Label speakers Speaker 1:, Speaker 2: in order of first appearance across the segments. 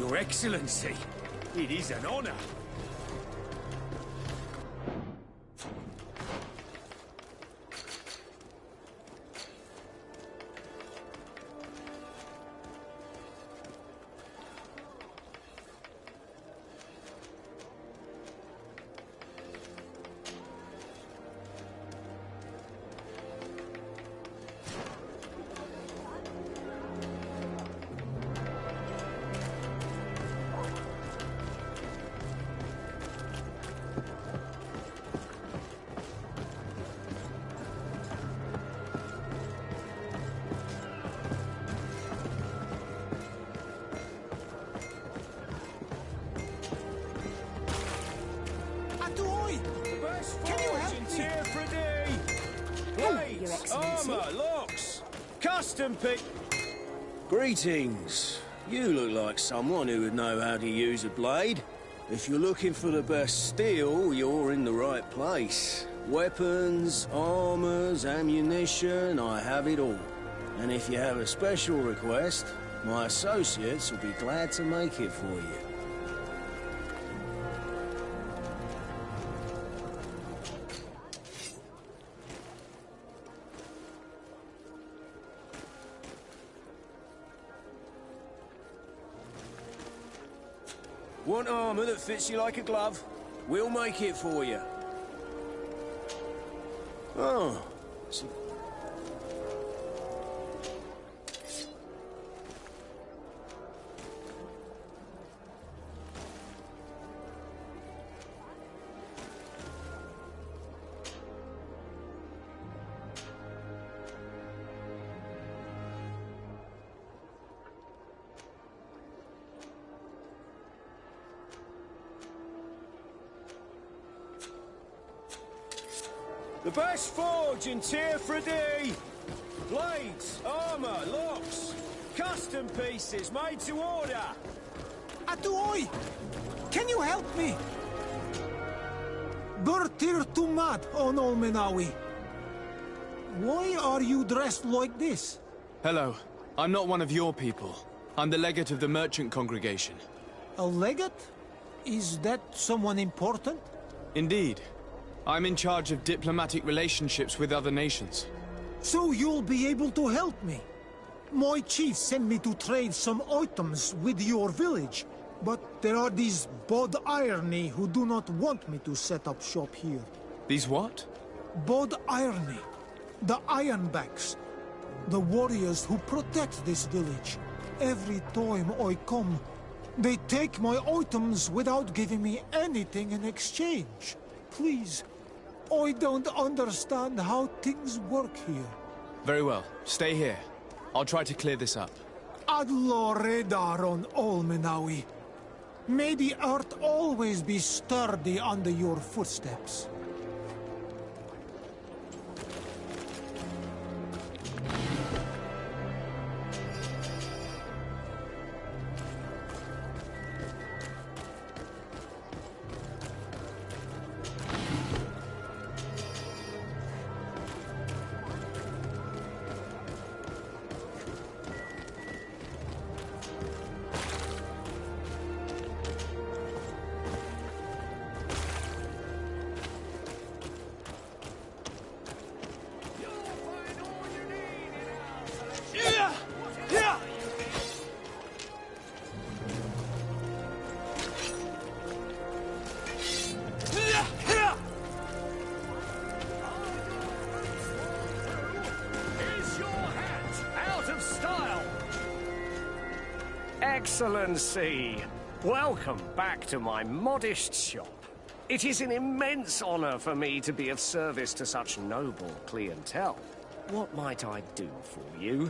Speaker 1: Your Excellency, it is an honor.
Speaker 2: Can you help me?
Speaker 1: Blades, armor, locks, custom pick. Greetings. You look like someone who would know how to use a blade. If you're looking for the best steel, you're in the right place. Weapons, armors, ammunition, I have it all. And if you have a special request, my associates will be glad to make it for you. Want armor that fits you like a glove? We'll make it for you. Oh. The best forge in Tier 3D! Blades, armor, locks, custom pieces made to order!
Speaker 2: Atuoi! Can you help me? Bertir Tumad on Olmenawi. Why are you dressed like this?
Speaker 3: Hello. I'm not one of your people. I'm the legate of the merchant congregation.
Speaker 2: A legate? Is that someone important?
Speaker 3: Indeed. I'm in charge of diplomatic relationships with other nations.
Speaker 2: So you'll be able to help me. My chief sent me to trade some items with your village, but there are these Bod Irony who do not want me to set up shop here.
Speaker 3: These what?
Speaker 2: Bod Irony. The Ironbacks. The warriors who protect this village. Every time I come, they take my items without giving me anything in exchange. Please. I don't understand how things work here.
Speaker 3: Very well. Stay here. I'll try to clear this up.
Speaker 2: Adlo Redar on Olmenawi. May the earth always be sturdy under your footsteps.
Speaker 4: Excellency, welcome back to my modest shop. It is an immense honor for me to be of service to such noble clientele. What might I do for you?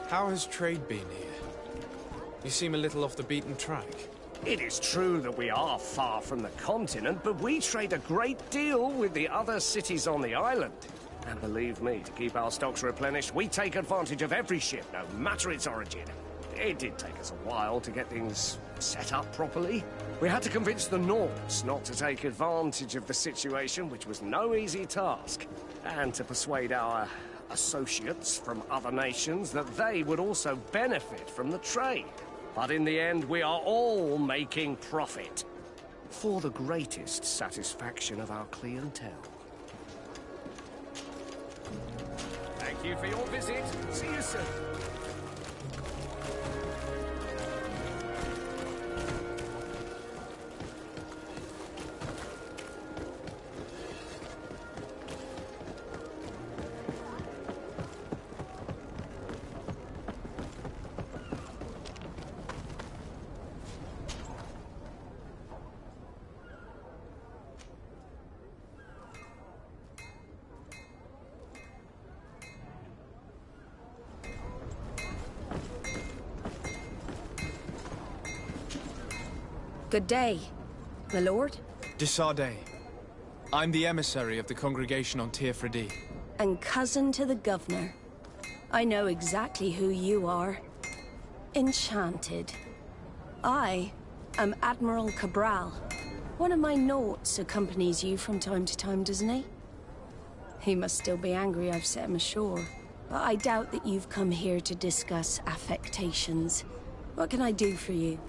Speaker 3: How has trade been here? You seem a little off the beaten track.
Speaker 4: It is true that we are far from the continent, but we trade a great deal with the other cities on the island. And believe me, to keep our stocks replenished, we take advantage of every ship, no matter its origin. It did take us a while to get things set up properly. We had to convince the Nords not to take advantage of the situation, which was no easy task, and to persuade our associates from other nations, that they would also benefit from the trade. But in the end, we are all making profit. For the greatest satisfaction of our clientele. Thank you for your visit. See you soon.
Speaker 5: Good day, my lord.
Speaker 3: Desardet. I'm the emissary of the congregation on Tir-Fredi.
Speaker 5: And cousin to the governor. I know exactly who you are. Enchanted. I am Admiral Cabral. One of my naughts accompanies you from time to time, doesn't he? He must still be angry I've set him ashore. But I doubt that you've come here to discuss affectations. What can I do for you?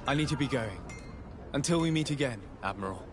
Speaker 3: I need to be going. Until we meet again, Admiral.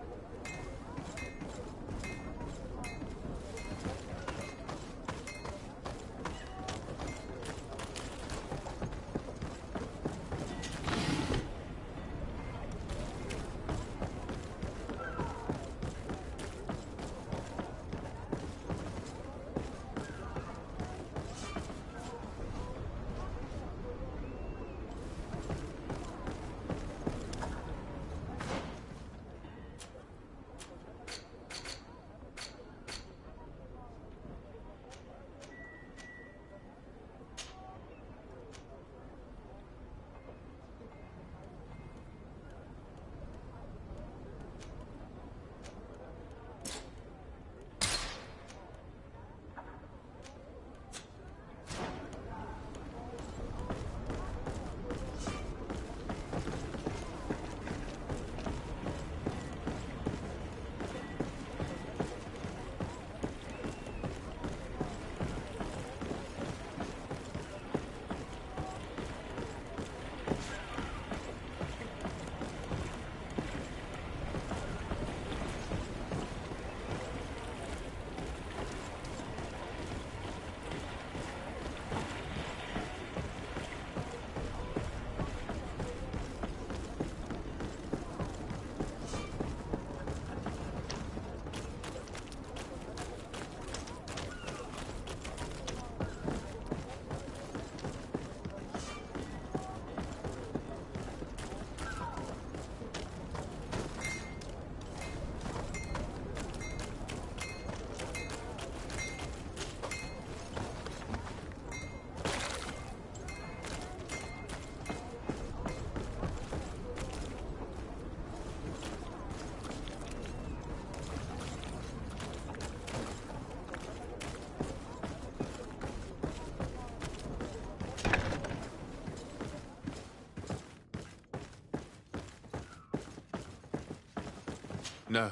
Speaker 3: No,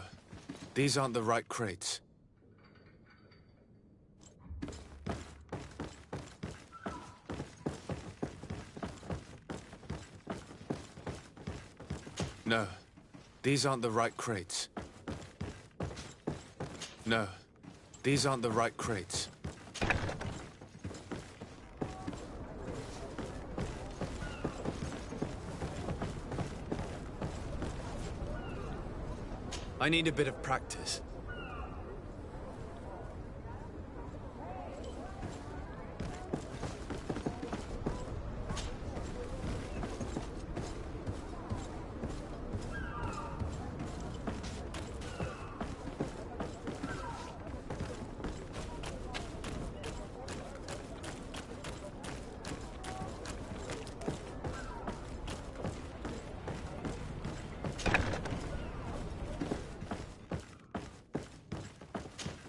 Speaker 3: these aren't the right crates. No, these aren't the right crates. No, these aren't the right crates. I need a bit of practice.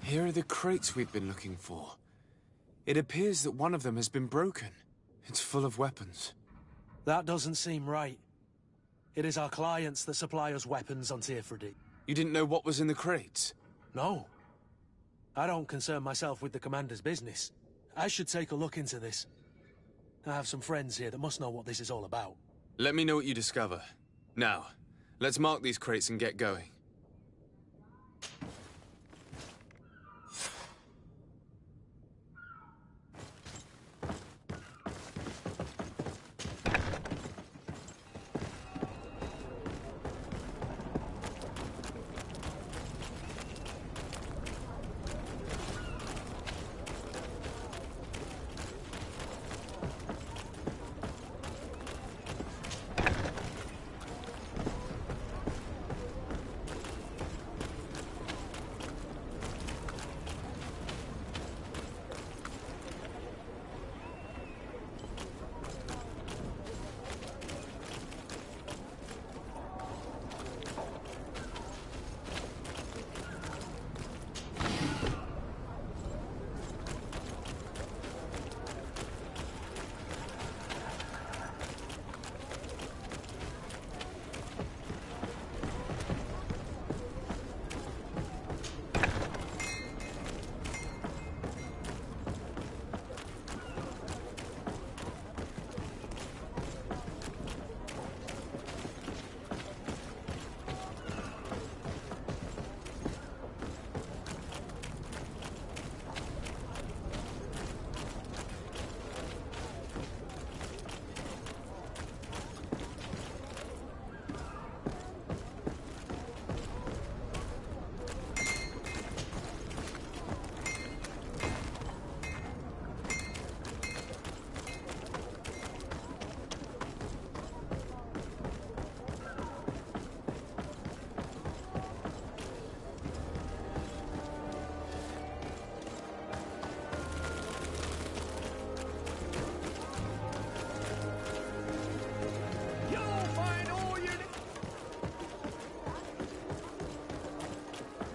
Speaker 3: Here are the crates we've been looking for. It appears that one of them has been broken. It's full of weapons.
Speaker 6: That doesn't seem right. It is our clients that supply us weapons on Tir-Fredi.
Speaker 3: You didn't know what was in the crates?
Speaker 6: No. I don't concern myself with the commander's business. I should take a look into this. I have some friends here that must know what this is all about.
Speaker 3: Let me know what you discover. Now, let's mark these crates and get going.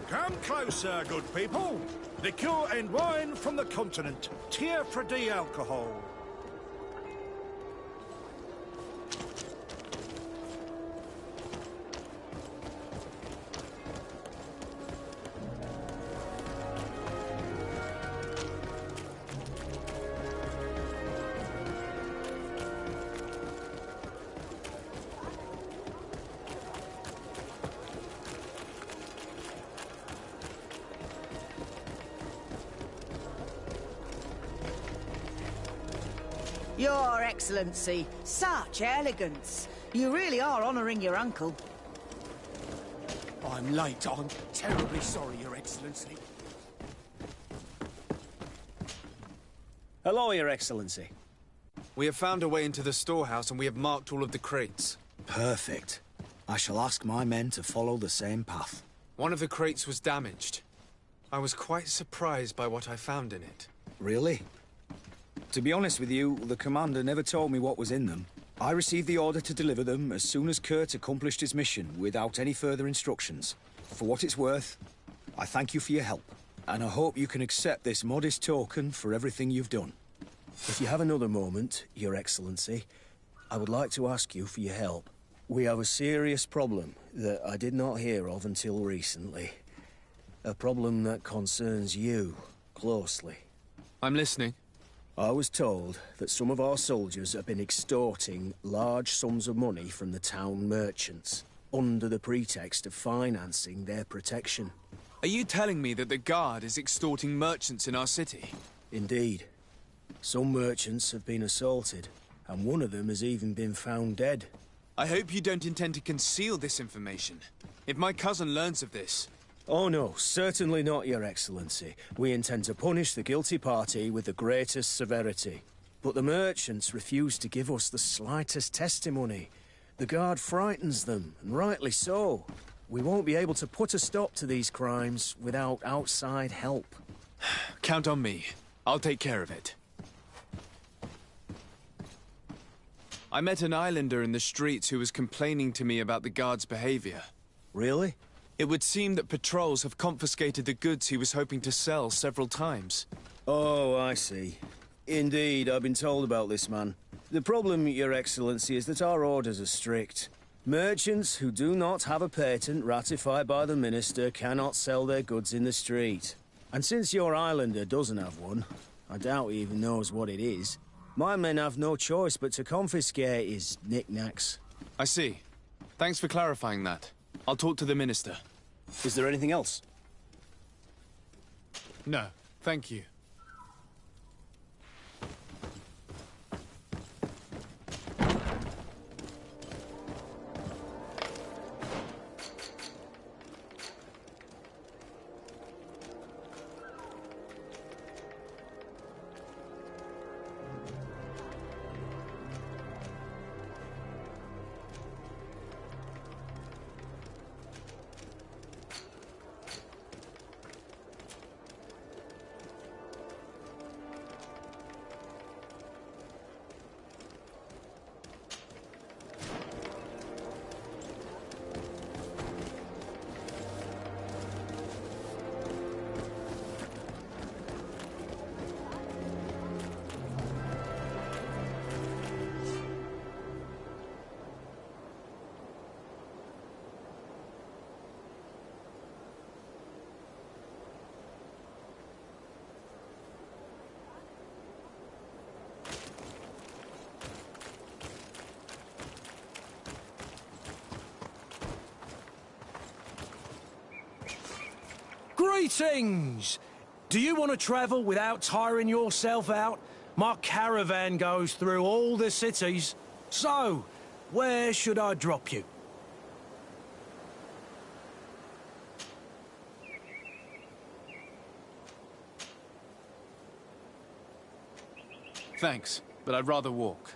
Speaker 7: Come closer, good people. Liqueur and wine from the continent. Tier for D alcohol.
Speaker 8: Your Excellency, such elegance. You really are honouring your uncle.
Speaker 1: I'm late. I'm terribly sorry, Your Excellency. Hello, Your Excellency.
Speaker 3: We have found a way into the storehouse and we have marked all of the crates.
Speaker 9: Perfect. I shall ask my men to follow the same path.
Speaker 3: One of the crates was damaged. I was quite surprised by what I found in it.
Speaker 9: Really? To be honest with you, the commander never told me what was in them. I received the order to deliver them as soon as Kurt accomplished his mission, without any further instructions. For what it's worth, I thank you for your help, and I hope you can accept this modest token for everything you've done.
Speaker 1: If you have another moment, Your Excellency, I would like to ask you for your help. We have a serious problem that I did not hear of until recently. A problem that concerns you closely.
Speaker 3: I'm listening.
Speaker 1: I was told that some of our soldiers have been extorting large sums of money from the town merchants, under the pretext of financing their protection.
Speaker 3: Are you telling me that the Guard is extorting merchants in our city?
Speaker 1: Indeed. Some merchants have been assaulted, and one of them has even been found dead.
Speaker 3: I hope you don't intend to conceal this information. If my cousin learns of this...
Speaker 1: Oh no, certainly not, Your Excellency. We intend to punish the guilty party with the greatest severity. But the merchants refuse to give us the slightest testimony. The Guard frightens them, and rightly so. We won't be able to put a stop to these crimes without outside help.
Speaker 3: Count on me. I'll take care of it. I met an islander in the streets who was complaining to me about the Guard's behavior.
Speaker 1: Really?
Speaker 3: It would seem that patrols have confiscated the goods he was hoping to sell several times.
Speaker 1: Oh, I see. Indeed, I've been told about this man. The problem, Your Excellency, is that our orders are strict. Merchants who do not have a patent ratified by the Minister cannot sell their goods in the street. And since your islander doesn't have one, I doubt he even knows what it is, my men have no choice but to confiscate his knickknacks.
Speaker 3: I see. Thanks for clarifying that. I'll talk to the minister.
Speaker 9: Is there anything else?
Speaker 3: No, thank you.
Speaker 6: Greetings! Do you want to travel without tiring yourself out? My caravan goes through all the cities. So, where should I drop you?
Speaker 3: Thanks, but I'd rather walk.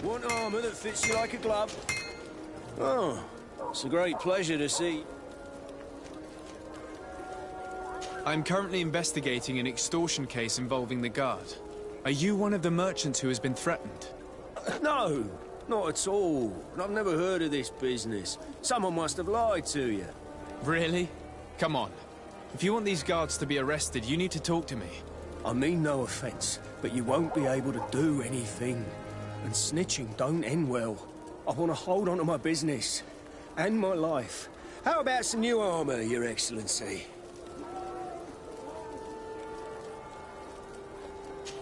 Speaker 1: Want armour that fits you like a glove? Oh, it's a great pleasure to see.
Speaker 3: I'm currently investigating an extortion case involving the guard. Are you one of the merchants who has been threatened?
Speaker 1: No, not at all. I've never heard of this business. Someone must have lied to you.
Speaker 3: Really? Come on. If you want these guards to be arrested, you need to talk to me.
Speaker 1: I mean no offence, but you won't be able to do anything. And snitching don't end well. I want to hold on to my business. And my life. How about some new armour, Your Excellency?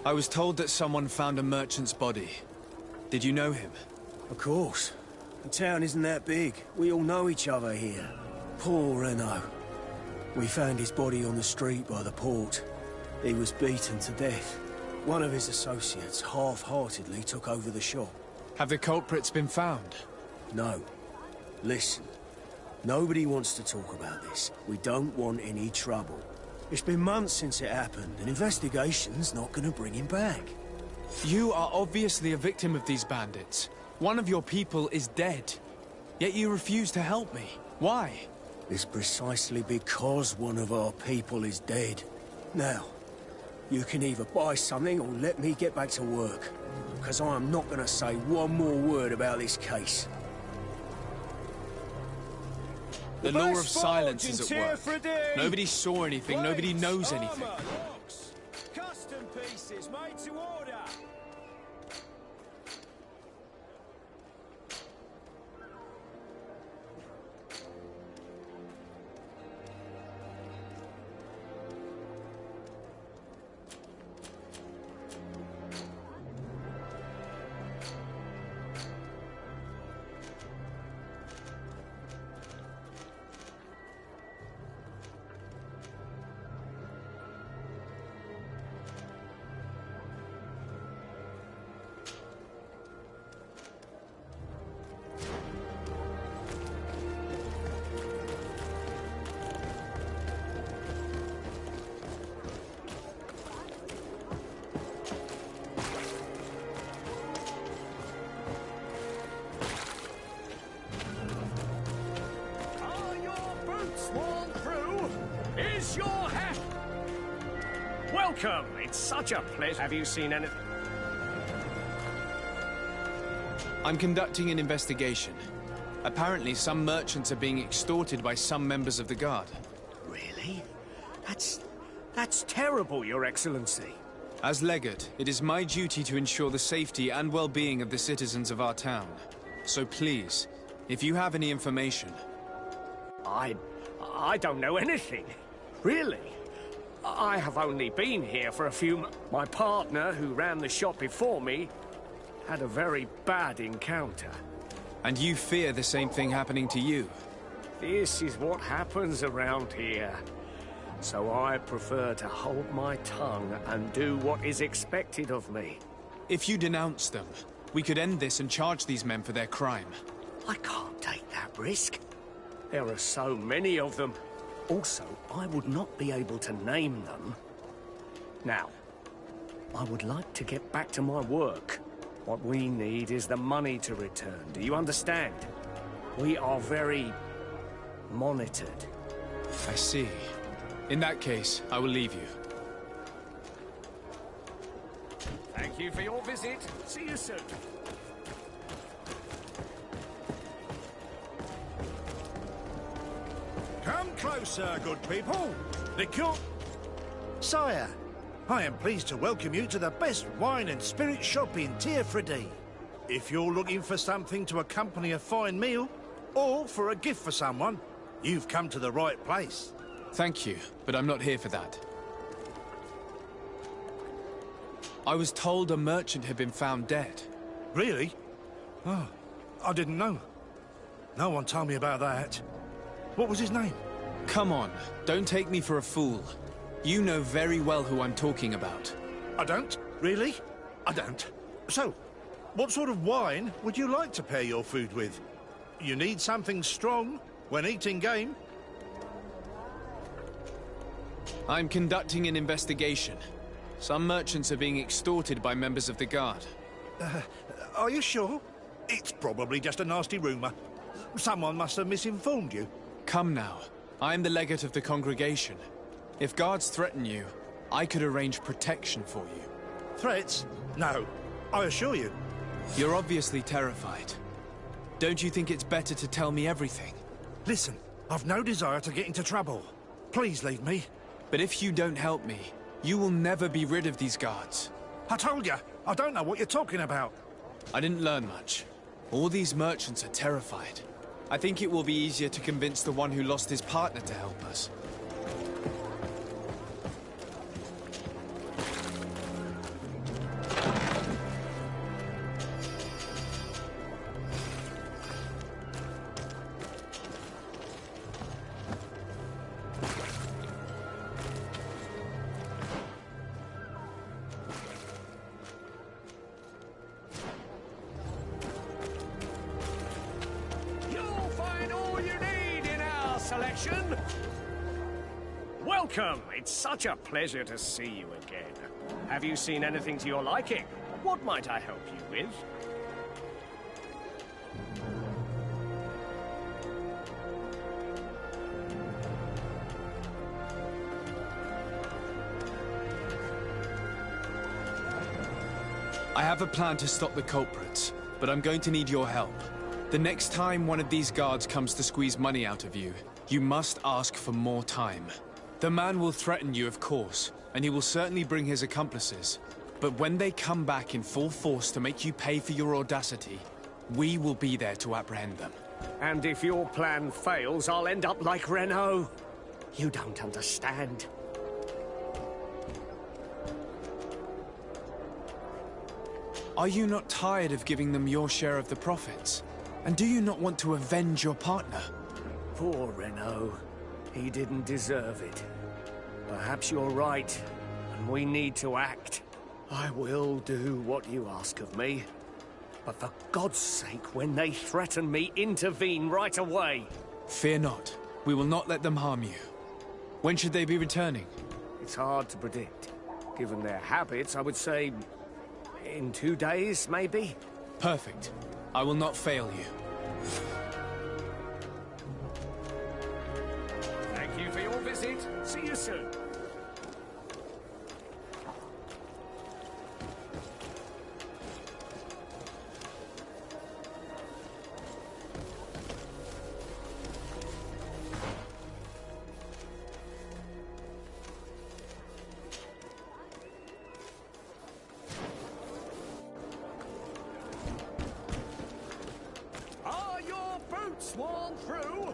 Speaker 3: I was told that someone found a merchant's body. Did you know him?
Speaker 1: Of course. The town isn't that big. We all know each other here. Poor Renault. We found his body on the street by the port. He was beaten to death. One of his associates half-heartedly took over the shop.
Speaker 3: Have the culprits been found?
Speaker 1: No. Listen. Nobody wants to talk about this. We don't want any trouble. It's been months since it happened. An investigation's not gonna bring him back.
Speaker 3: You are obviously a victim of these bandits. One of your people is dead. Yet you refuse to help me. Why?
Speaker 1: It's precisely because one of our people is dead Now, you can either buy something or let me get back to work. Because I am not going to say one more word about this case.
Speaker 3: The law of silence is at work. Nobody saw anything, nobody knows anything.
Speaker 1: Custom pieces made to order.
Speaker 4: Welcome! It's such a pleasure. Have you seen anything?
Speaker 3: I'm conducting an investigation. Apparently, some merchants are being extorted by some members of the Guard.
Speaker 4: Really? That's terrible, Your Excellency.
Speaker 3: As Legate, it is my duty to ensure the safety and well-being of the citizens of our town. So please, if you have any information...
Speaker 4: I don't know anything. Really? I have only been here for a few My partner, who ran the shop before me, had a very bad encounter.
Speaker 3: And you fear the same thing happening to you?
Speaker 4: This is what happens around here. So I prefer to hold my tongue and do what is expected of me.
Speaker 3: If you denounce them, we could end this and charge these men for their crime.
Speaker 4: I can't take that risk. There are so many of them. Also, I would not be able to name them. Now, I would like to get back to my work. What we need is the money to return. Do you understand? We are very monitored.
Speaker 3: I see. In that case, I will leave you.
Speaker 4: Thank you for your visit. See you soon.
Speaker 7: Come closer, good people. The cure... Sire, I am pleased to welcome you to the best wine and spirit shop in Tier-Freddy. If you're looking for something to accompany a fine meal, or for a gift for someone, you've come to the right place.
Speaker 3: Thank you, but I'm not here for that. I was told a merchant had been found dead.
Speaker 7: Really? Oh, I didn't know. No one told me about that. What was his name?
Speaker 3: Come on, don't take me for a fool. You know very well who I'm talking about.
Speaker 7: I don't? Really? I don't. So, what sort of wine would you like to pair your food with? You need something strong when eating game?
Speaker 3: I'm conducting an investigation. Some merchants are being extorted by members of the Guard.
Speaker 7: Are you sure? It's probably just a nasty rumor. Someone must have misinformed you.
Speaker 3: Come now. I'm the legate of the congregation. If guards threaten you, I could arrange protection for you.
Speaker 7: Threats? No. I assure you.
Speaker 3: You're obviously terrified. Don't you think it's better to tell me everything?
Speaker 7: Listen, I've no desire to get into trouble. Please leave me.
Speaker 3: But if you don't help me, you will never be rid of these guards.
Speaker 7: I told you, I don't know what you're talking about.
Speaker 3: I didn't learn much. All these merchants are terrified. I think it will be easier to convince the one who lost his partner to help us.
Speaker 4: Selection. Welcome! It's such a pleasure to see you again. Have you seen anything to your liking? What might I help you with?
Speaker 3: I have a plan to stop the culprits, but I'm going to need your help. The next time one of these guards comes to squeeze money out of you, you must ask for more time. The man will threaten you, of course, and he will certainly bring his accomplices. But when they come back in full force to make you pay for your audacity, we will be there to apprehend them.
Speaker 4: And if your plan fails, I'll end up like Renault. You don't understand.
Speaker 3: Are you not tired of giving them your share of the profits? And do you not want to avenge your partner?
Speaker 4: Poor Renault. He didn't deserve it. Perhaps you're right, and we need to act. I will do what you ask of me. But for God's sake, when they threaten me, intervene right away.
Speaker 3: Fear not. We will not let them harm you. When should they be returning?
Speaker 4: It's hard to predict. Given their habits, I would say... in 2 days, maybe?
Speaker 3: Perfect. I will not fail you.
Speaker 4: Thank you for your visit. See you soon. Are your boots worn through?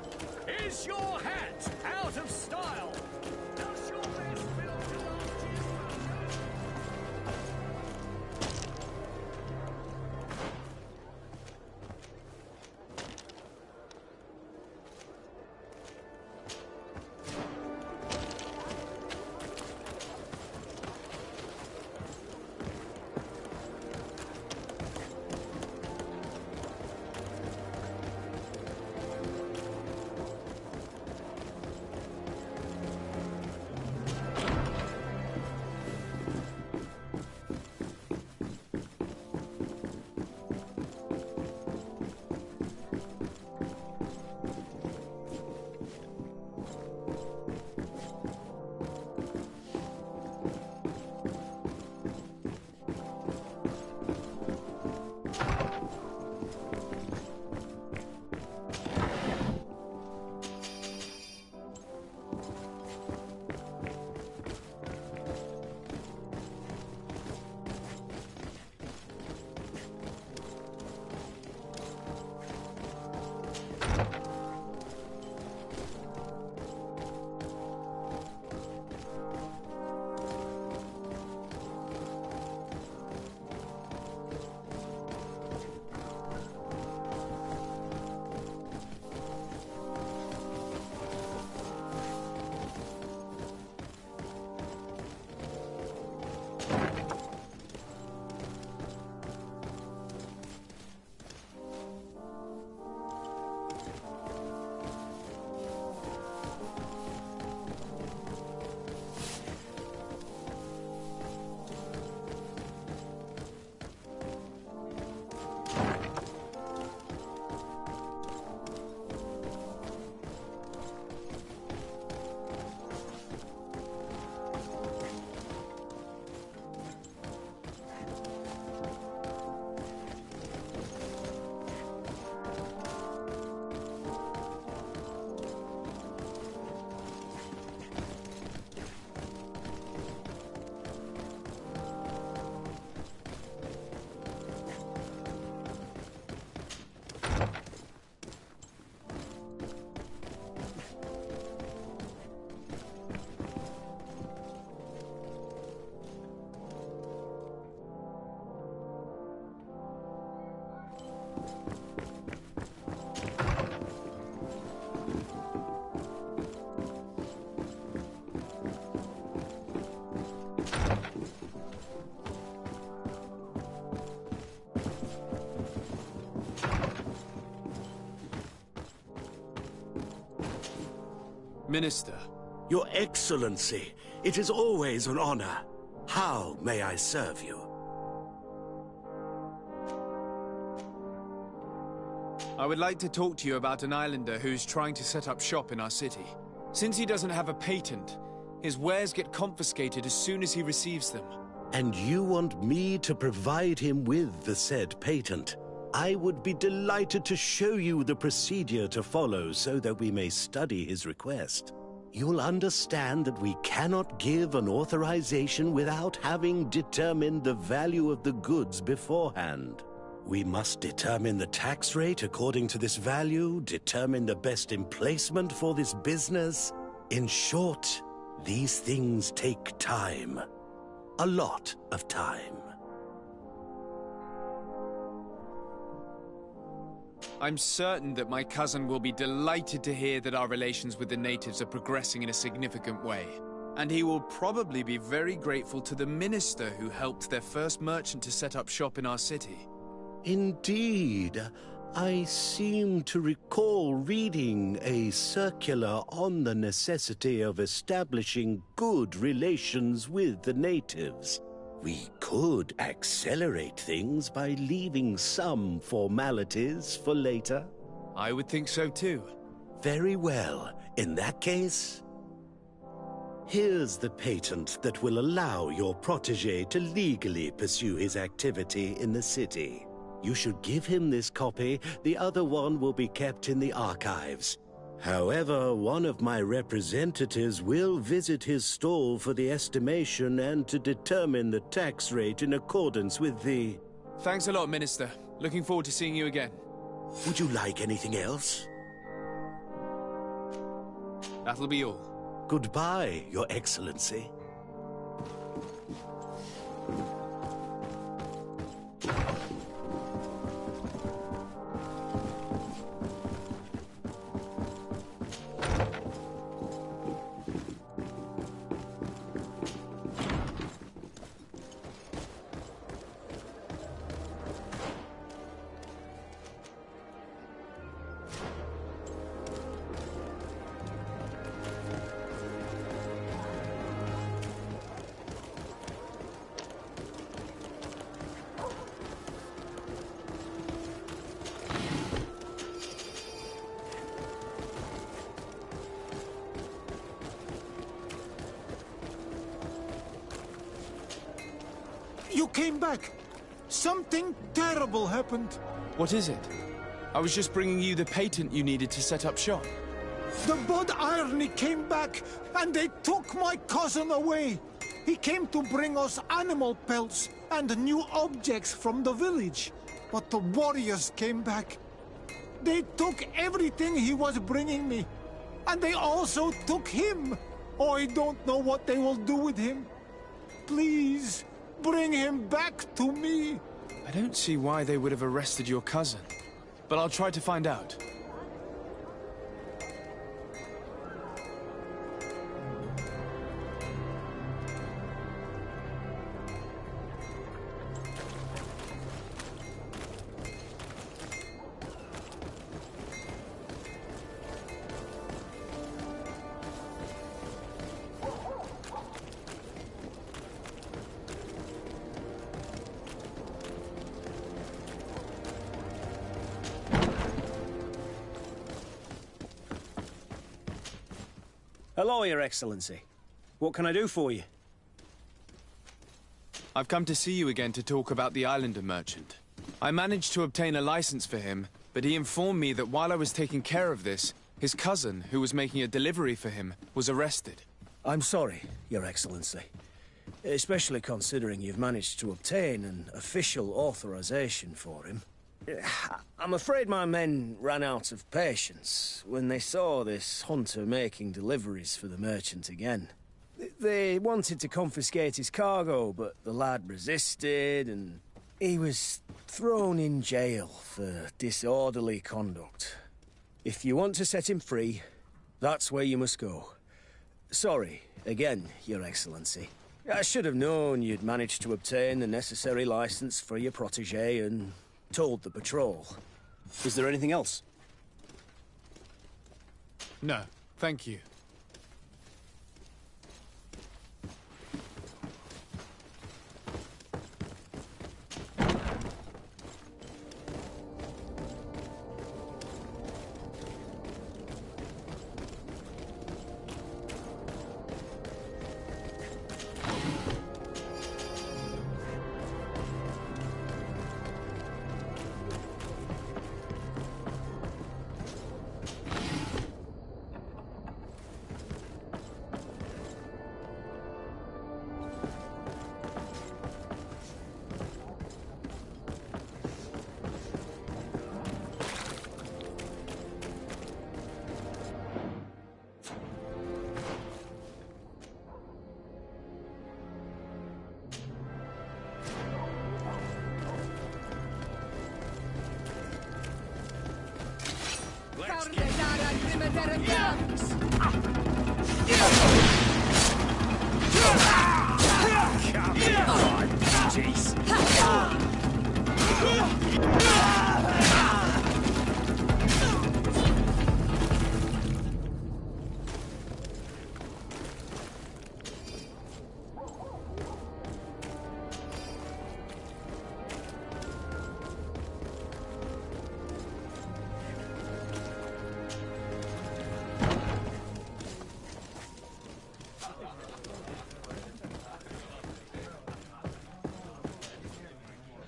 Speaker 4: Is your hat out of style? Does your vest belong to last year's
Speaker 3: Minister.
Speaker 10: Your Excellency, it is always an honor. How may I serve you?
Speaker 3: I would like to talk to you about an islander who's trying to set up shop in our city. Since he doesn't have a patent, his wares get confiscated as soon as he receives them.
Speaker 10: and you want me to provide him with the said patent, I would be delighted to show you the procedure to follow so that we may study his request. You'll understand that we cannot give an authorization without having determined the value of the goods beforehand. We must determine the tax rate according to this value, determine the best emplacement for this business. In short, these things take time. A lot of time.
Speaker 3: I'm certain that my cousin will be delighted to hear that our relations with the natives are progressing in a significant way. And he will probably be very grateful to the minister who helped their first merchant to set up shop in our city.
Speaker 10: Indeed. I seem to recall reading a circular on the necessity of establishing good relations with the natives. We could accelerate things by leaving some formalities for later.
Speaker 3: I would think so too.
Speaker 10: Very well. In that case, here's the patent that will allow your protégé to legally pursue his activity in the city. You should give him this copy. The other one will be kept in the archives. However, one of my representatives will visit his stall for the estimation and to determine the tax rate in accordance with the...
Speaker 3: Thanks a lot, Minister. Looking forward to seeing you again.
Speaker 10: Would you like anything else?
Speaker 3: That'll be all.
Speaker 10: Goodbye, Your Excellency.
Speaker 2: You came back. Something terrible happened.
Speaker 3: What is it? I was just bringing you the patent you needed to set up shop.
Speaker 2: The Bod Irony came back, and they took my cousin away. He came to bring us animal pelts and new objects from the village. But the warriors came back. They took everything he was bringing me. And they also took him. Oh, I don't know what they will do with him. Please, bring him back to me.
Speaker 3: I don't see why they would have arrested your cousin, but I'll try to find out.
Speaker 1: Hello, Your Excellency. What can I do for you?
Speaker 3: I've come to see you again to talk about the Islander merchant. I managed to obtain a license for him, but he informed me that while I was taking care of this, his cousin, who was making a delivery for him, was arrested.
Speaker 1: I'm sorry, Your Excellency. Especially considering you've managed to obtain an official authorization for him. I'm afraid my men ran out of patience when they saw this hunter making deliveries for the merchant again. They wanted to confiscate his cargo, but the lad resisted, and he was thrown in jail for disorderly conduct. If you want to set him free, that's where you must go. Sorry, again, Your Excellency. I should have known you'd managed to obtain the necessary license for your protégé and told the patrol. Is there anything else?
Speaker 3: No, thank you.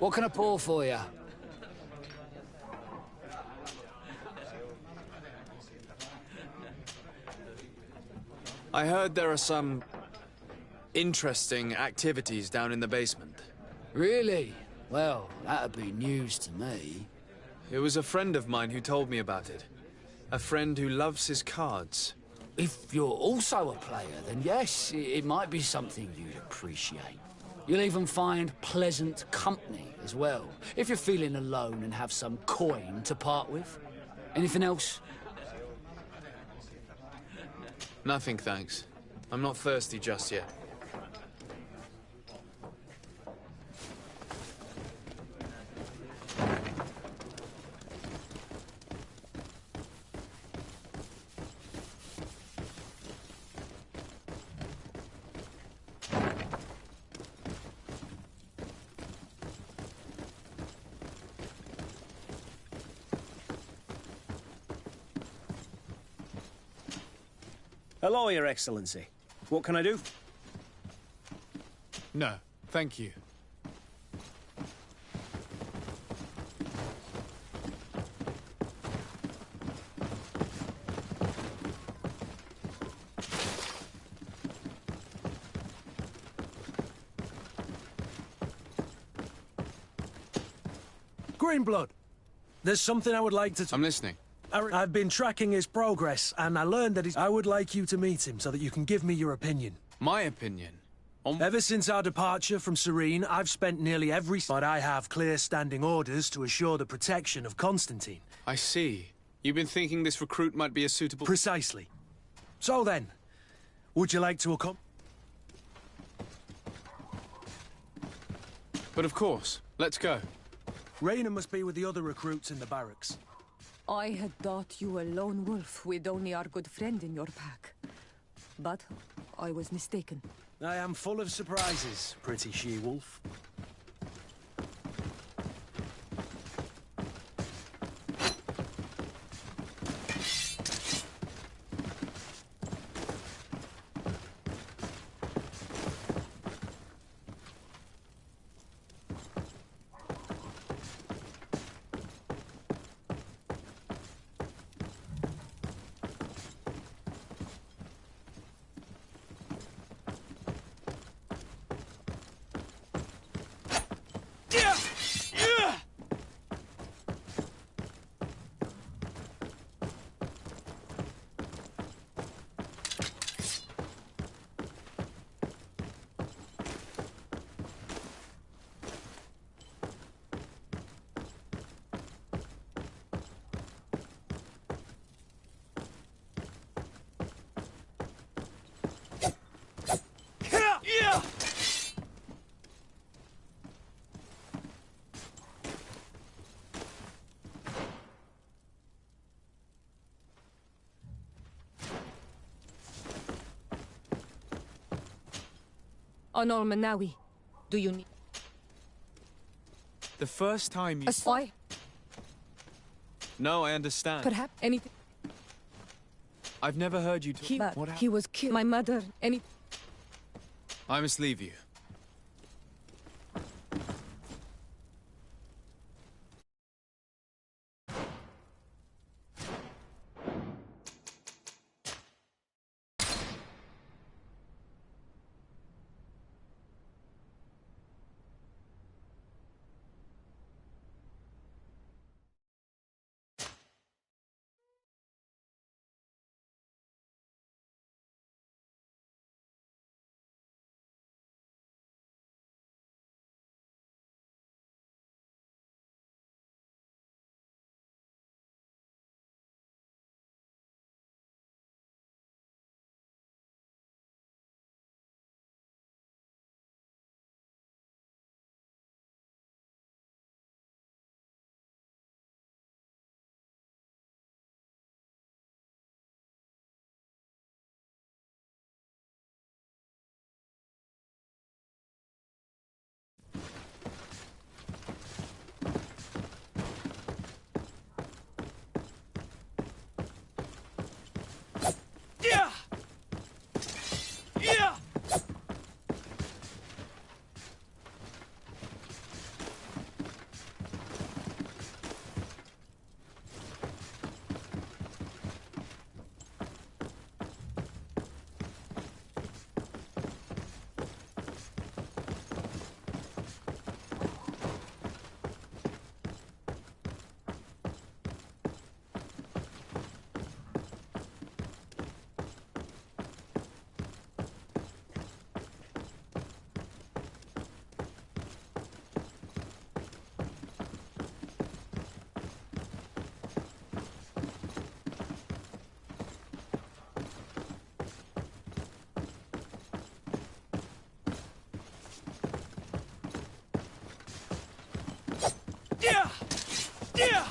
Speaker 11: What can I pour for you?
Speaker 3: I heard there are some interesting activities down in the basement.
Speaker 11: Really? Well, that'd be news to me.
Speaker 3: It was a friend of mine who told me about it. A friend who loves his cards.
Speaker 11: If you're also a player, then yes, it might be something you'd appreciate. You'll even find pleasant company as well, if you're feeling alone and have some coin to part with. Anything else?
Speaker 3: Nothing, thanks. I'm not thirsty just yet.
Speaker 1: Hello, Your Excellency. What can I do?
Speaker 3: No, thank you.
Speaker 6: Greenblood, there's something I would like to...
Speaker 3: I'm listening.
Speaker 6: I've been tracking his progress, and I learned that I would like you to meet him so that you can give me your opinion.
Speaker 3: My opinion?
Speaker 6: Ever since our departure from Sérène, I've spent nearly every... But I have clear standing orders to assure the protection of Constantine.
Speaker 3: I see. You've been thinking this recruit might be a suitable...
Speaker 6: Precisely. So then, would you like to accompany...
Speaker 3: But of course. Let's go.
Speaker 6: Raina must be with the other recruits in the barracks.
Speaker 12: I had thought you a lone wolf with only our good friend in your pack. But I was mistaken.
Speaker 6: I am full of surprises, pretty she-wolf.
Speaker 12: Honor Manawi, do you need...
Speaker 3: The first time you...
Speaker 12: A spy?
Speaker 3: No, I understand.
Speaker 12: Perhaps anything...
Speaker 3: I've never heard you...
Speaker 12: He was killed. My mother,
Speaker 3: I must leave you.
Speaker 6: Yeah!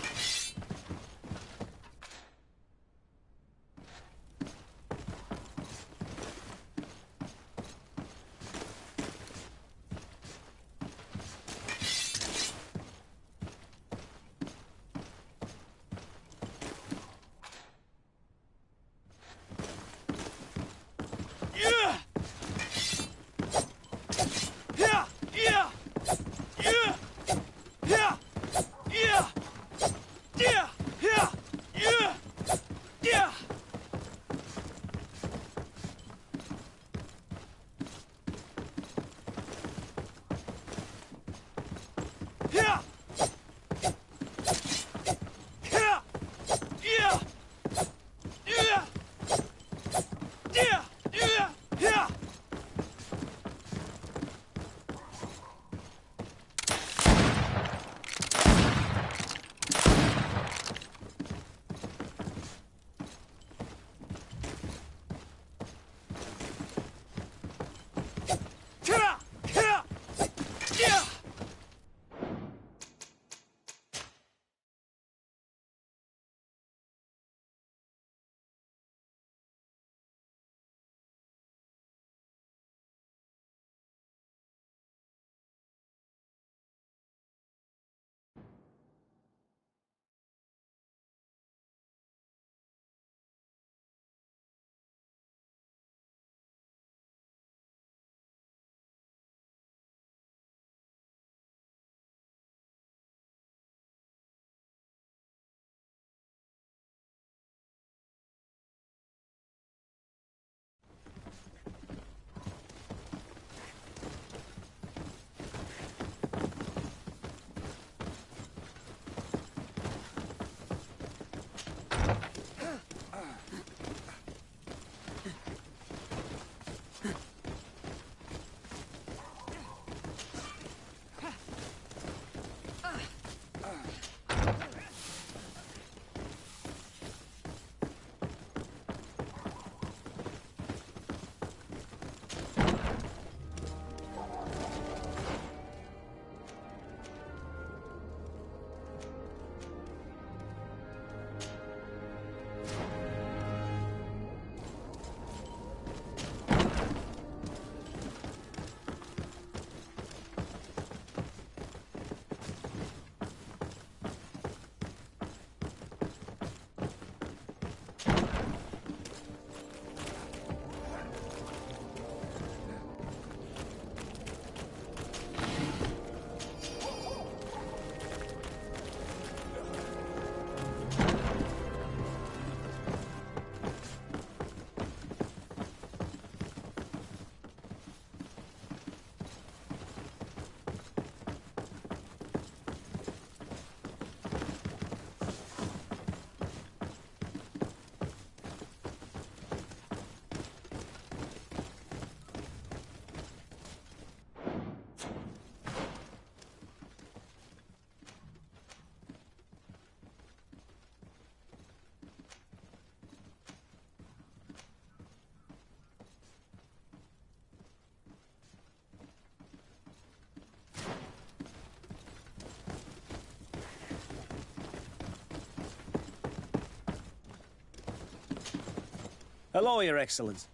Speaker 1: Hello, Your Excellence.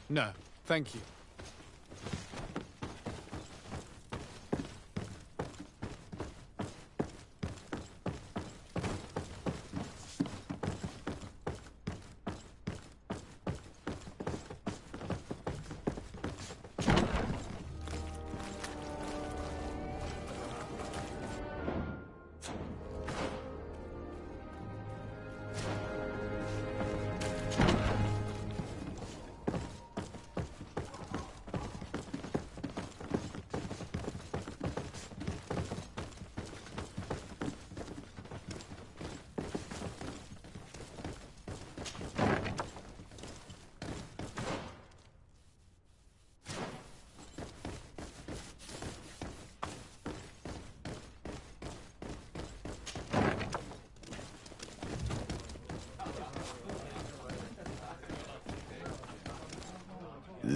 Speaker 3: No, thank you.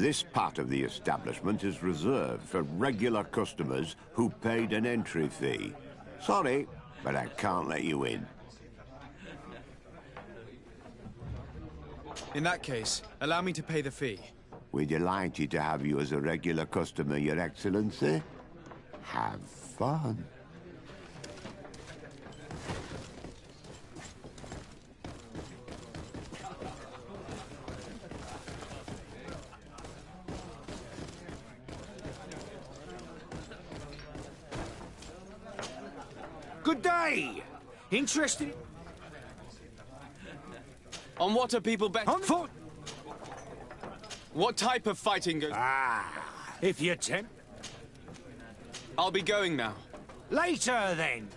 Speaker 13: This part of the establishment is reserved for regular customers who paid an entry fee. Sorry, but I can't let you in.
Speaker 3: In that case, allow me to pay the fee.
Speaker 13: We're delighted to have you as a regular customer, Your Excellency. Have fun.
Speaker 6: Good day! Interested?
Speaker 3: On what are people betting?
Speaker 6: On foot!
Speaker 3: What type of fighting goes...
Speaker 6: If you tempt...
Speaker 3: I'll be going now.
Speaker 6: Later, then!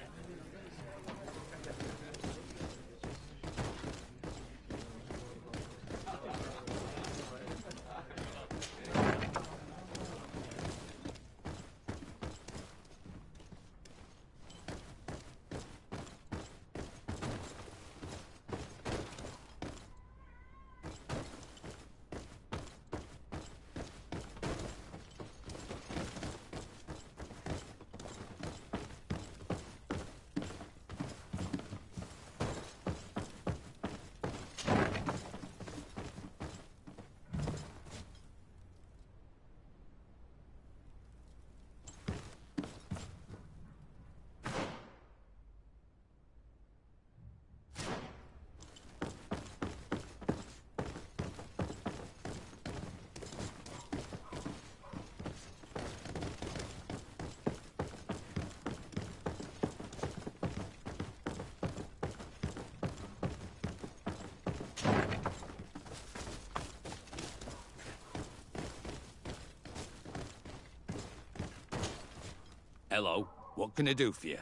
Speaker 14: Hello, what can I do for you?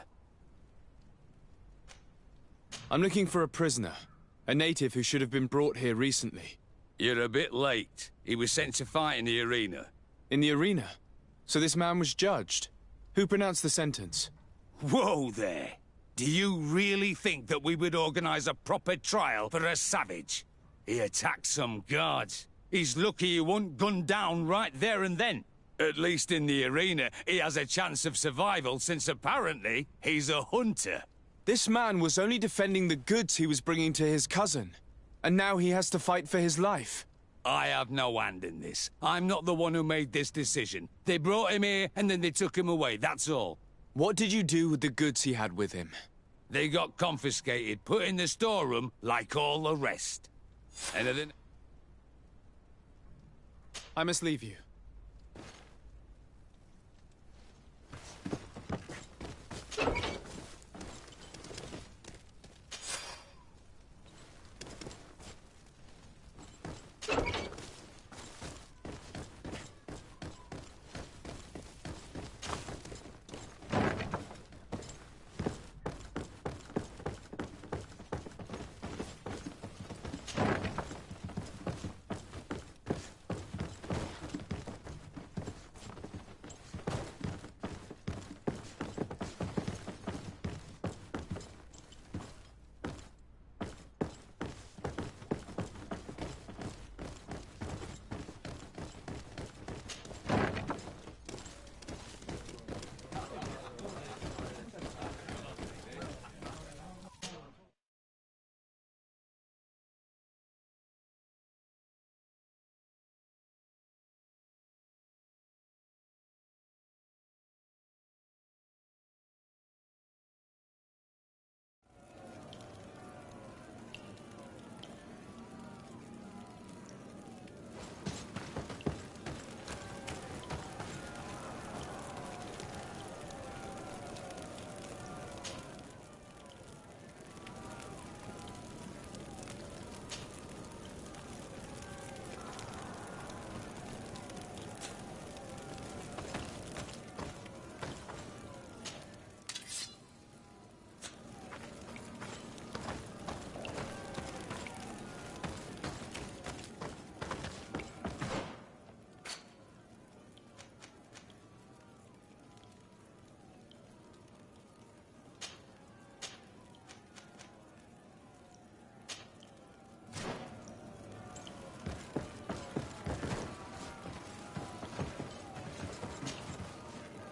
Speaker 3: I'm looking for a prisoner. A native who should have been brought here recently.
Speaker 14: You're a bit late. He was sent to fight in the arena.
Speaker 3: In the arena? So this man was judged? Who pronounced the sentence?
Speaker 14: Whoa there! Do you really think that we would organize a proper trial for a savage? He attacked some guards. He's lucky he wasn't gunned down right there and then. At least in the arena, he has a chance of survival since apparently he's a hunter.
Speaker 3: This man was only defending the goods he was bringing to his cousin. And now he has to fight for his life.
Speaker 14: I have no hand in this. I'm not the one who made this decision. They brought him here and then they took him away, that's all.
Speaker 3: What did you do with the goods he had with him?
Speaker 14: They got confiscated, put in the storeroom like all the rest. Anything?
Speaker 3: I must leave you.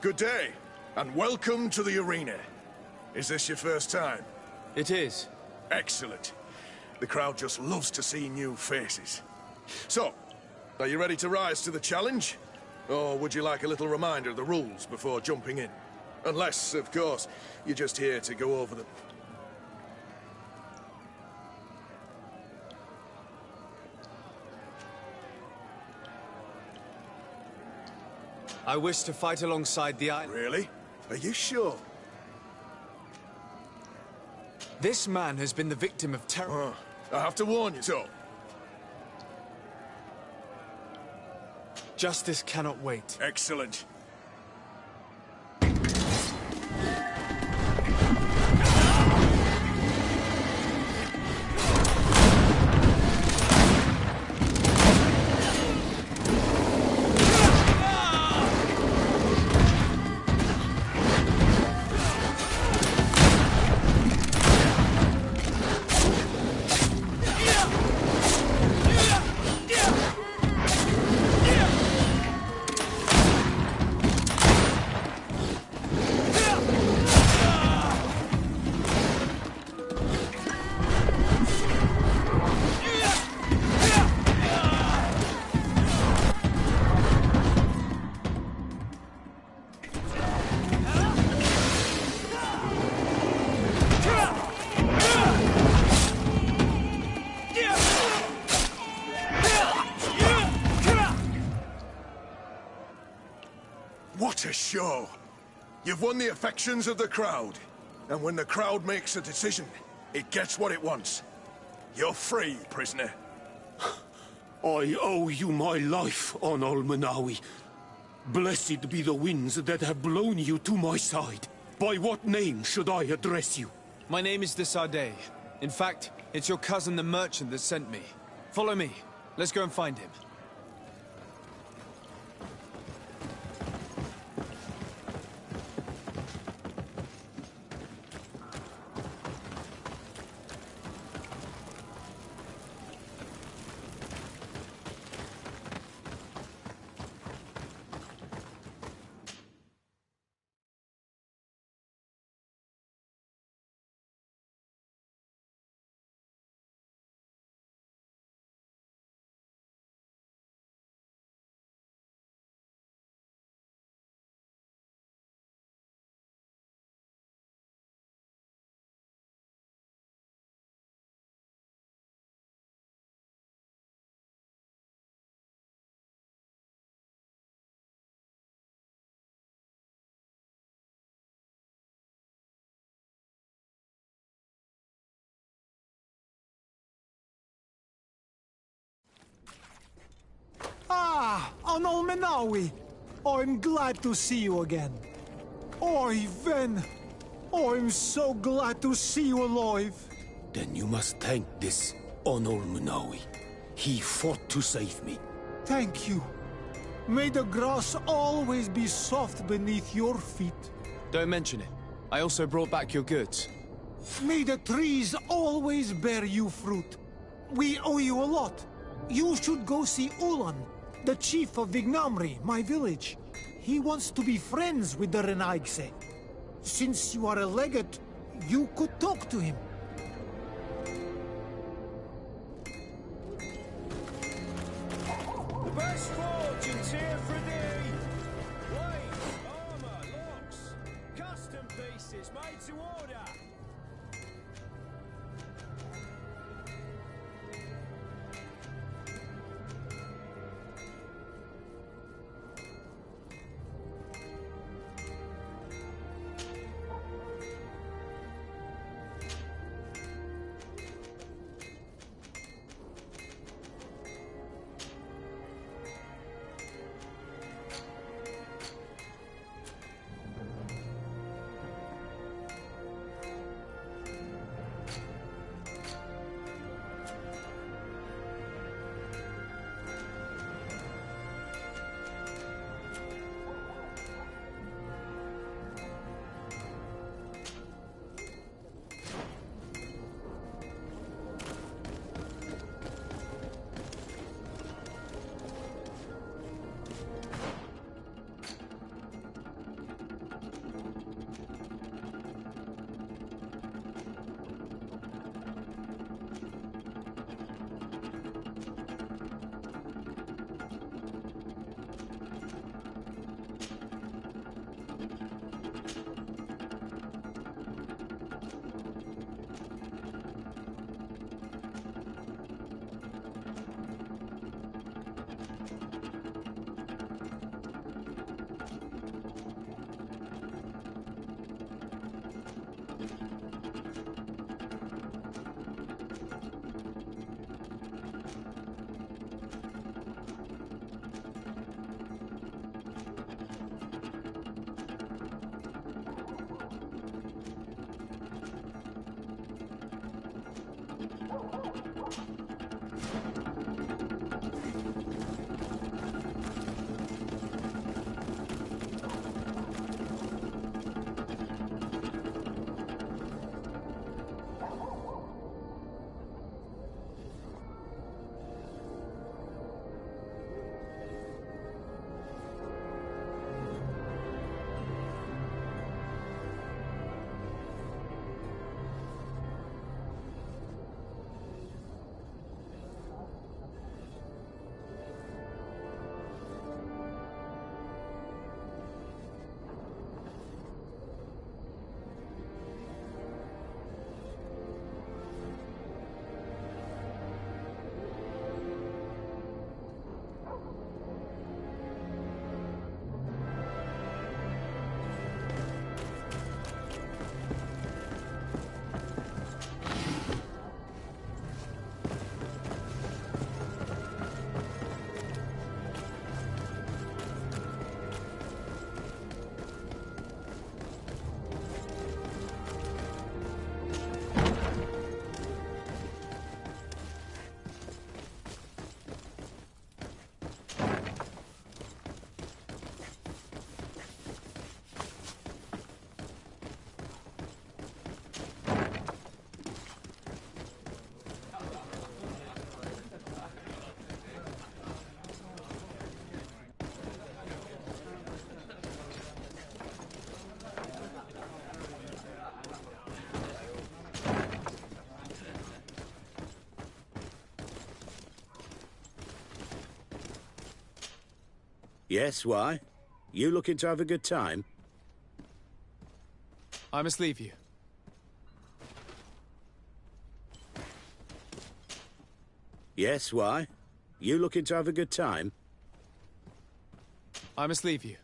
Speaker 15: Good day, and welcome to the arena. Is this your first time?
Speaker 3: It is.
Speaker 15: Excellent. The crowd just loves to see new faces. So, are you ready to rise to the challenge? Or would you like a little reminder of the rules before jumping in? Unless, of course, you're just here to go over them.
Speaker 3: I wish to fight alongside the island.
Speaker 15: Really? Are you sure?
Speaker 3: This man has been the victim of terror.
Speaker 15: I have to warn you so.
Speaker 3: Justice cannot wait.
Speaker 15: Excellent. What a show! You've won the affections of the crowd. And when the crowd makes a decision, it gets what it wants. You're free, prisoner.
Speaker 16: I owe you my life, on Almanawi. Blessed be the winds that have blown you to my side. By what name should I address you?
Speaker 3: My name is de Sade. In fact, it's your cousin the merchant that sent me. Follow me. Let's go and find him.
Speaker 2: Ah, Anol Menawi! I'm glad to see you again. Oi, Ven! I'm so glad to see you alive.
Speaker 16: Then you must thank this Honor Munawi. He fought to save me.
Speaker 2: Thank you. May the grass always be soft beneath your feet.
Speaker 3: Don't mention it. I also brought back your goods.
Speaker 2: May the trees always bear you fruit. We owe you a lot. You should go see Ulan, the chief of Vignamri, my village. He wants to be friends with the Renaigse. Since you are a legate, you could talk to him.
Speaker 1: The best fortunes here for thee! Blades, armor, locks, custom pieces made to order!
Speaker 10: Yes, why? You looking to have a good time?
Speaker 3: I must leave you.
Speaker 10: Yes, why? You looking to have a good time?
Speaker 3: I must leave you.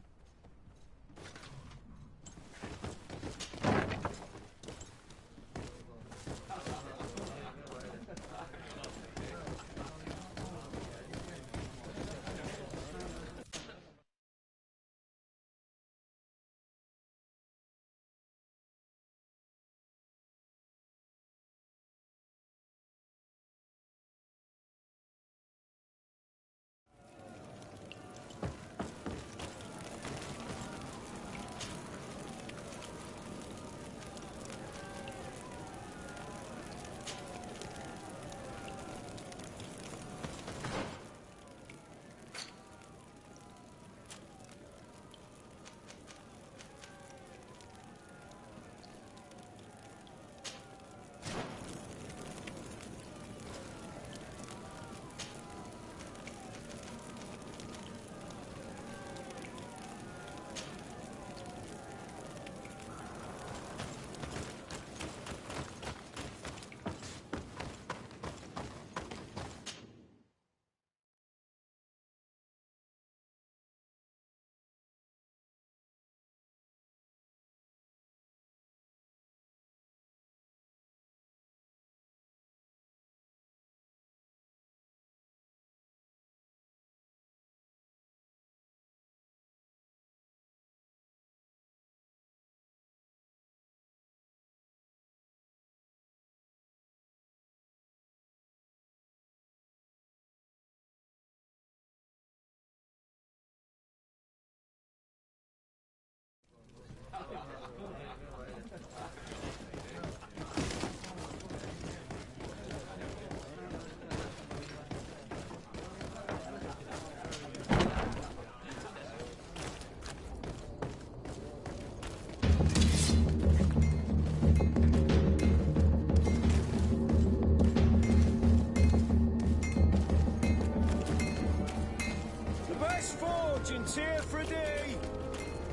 Speaker 1: Here for a day.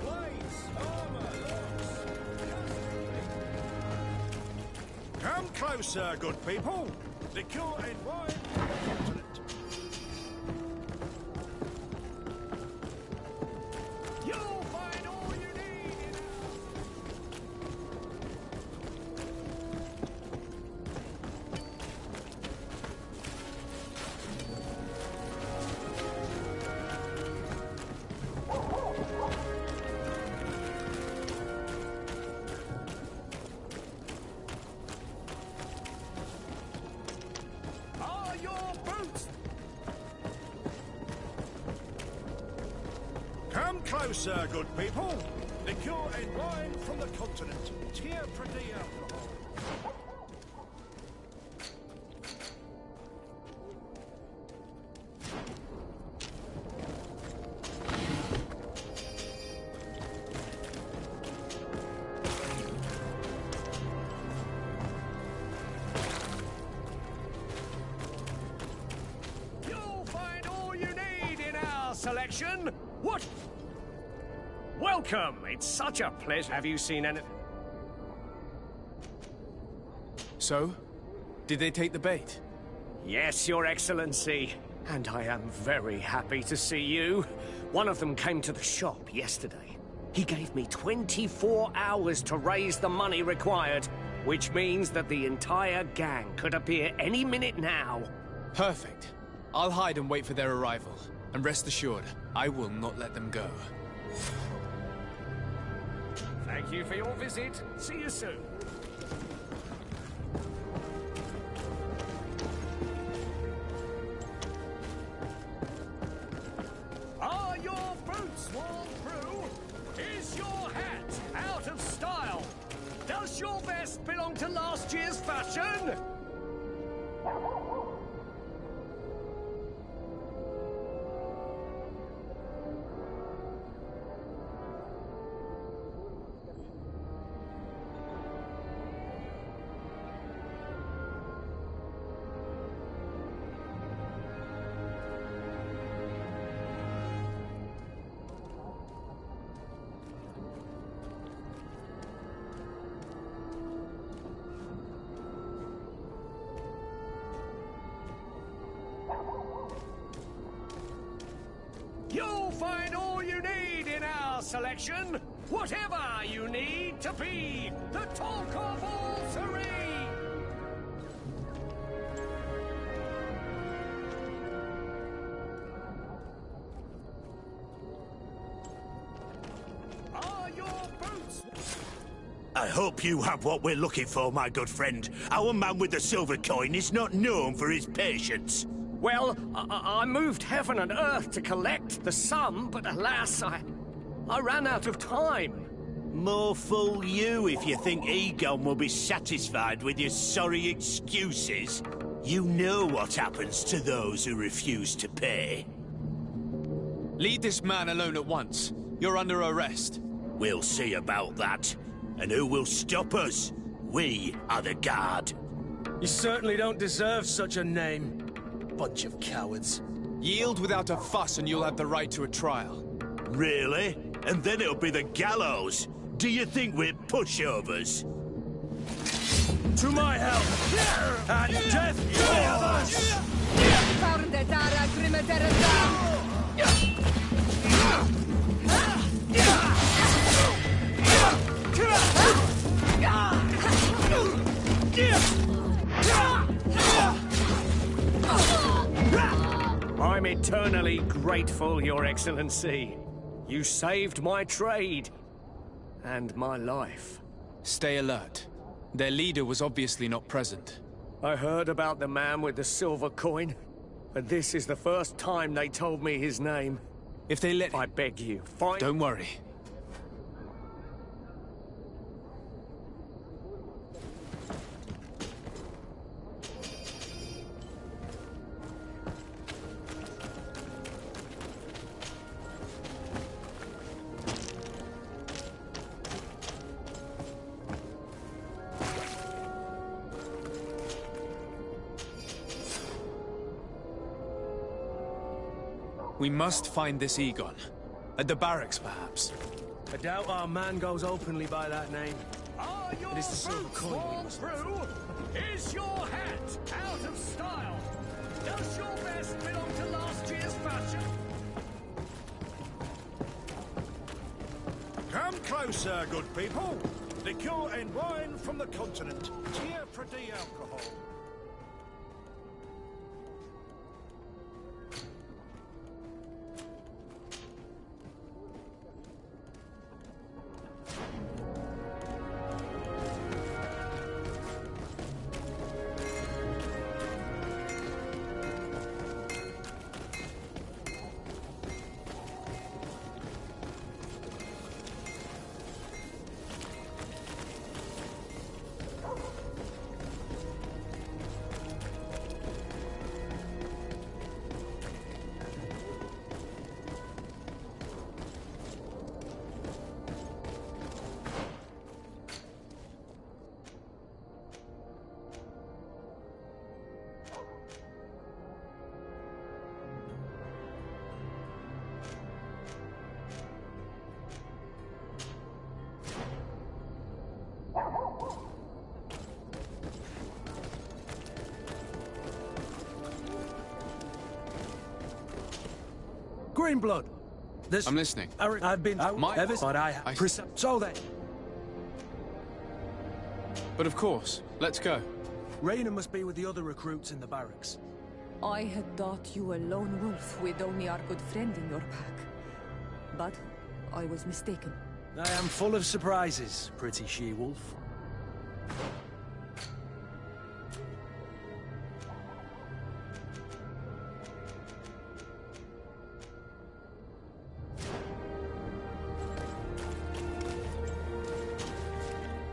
Speaker 1: Blades, armor, locks.
Speaker 7: Come closer, good people. Liquor and wine. You'll find all you need in closer, good people. Liqueur and wine from the continent. Tier pretty alcohol.
Speaker 4: You'll find all you need in our selection. What? Welcome! It's such a pleasure. Have you seen any...
Speaker 3: So? Did they take the bait?
Speaker 4: Yes, Your Excellency. And I am very happy to see you. One of them came to the shop yesterday. He gave me 24 hours to raise the money required, which means that the entire gang could appear any minute now.
Speaker 3: Perfect. I'll hide and wait for their arrival. And rest assured, I will not let them go.
Speaker 4: Thank you for your visit. See you soon. Are your boots worn through? Is your hat out of style? Does your vest belong to last year's fashion? You'll find all you need in our selection. Whatever you need to be the talk of all Sérène. Are your boots...
Speaker 7: I hope you have what we're looking for, my good friend. Our man with the silver coin is not known for his patience.
Speaker 4: Well, I moved heaven and earth to collect the sum, but alas, I ran out of time.
Speaker 7: More fool you if you think Egon will be satisfied with your sorry excuses. You know what happens to those who refuse to pay.
Speaker 3: Leave this man alone at once. You're under arrest.
Speaker 7: We'll see about that. And who will stop us? We are the guard.
Speaker 6: You certainly don't deserve such a name. Bunch of cowards.
Speaker 3: Yield without a fuss and you'll have the right to a trial.
Speaker 7: Really? And then it'll be the gallows. Do you think we're pushovers?
Speaker 6: To my help! And death to the others!
Speaker 4: I'm eternally grateful, Your Excellency. You saved my trade and my life.
Speaker 3: Stay alert. Their leader was obviously not present.
Speaker 4: I heard about the man with the silver coin, but this is the first time they told me his name.
Speaker 3: If they let...
Speaker 4: I beg you, find...
Speaker 3: Don't worry. We must find this Egon. At the barracks, perhaps.
Speaker 6: I doubt our man goes openly by that name. It is the silver coin we must
Speaker 4: through? Is your hat out of style? Does your vest belong to last year's fashion?
Speaker 7: Come closer, good people. Liqueur and wine from the continent. Tier pretty alcohol.
Speaker 6: Greenblood. This...
Speaker 3: I'm listening.
Speaker 6: I've been out ever, but I... So then...
Speaker 3: But of course, let's go.
Speaker 6: Raina must be with the other recruits in the barracks.
Speaker 12: I had thought you a lone wolf with only our good friend in your pack. But I was mistaken.
Speaker 6: I am full of surprises, pretty she-wolf.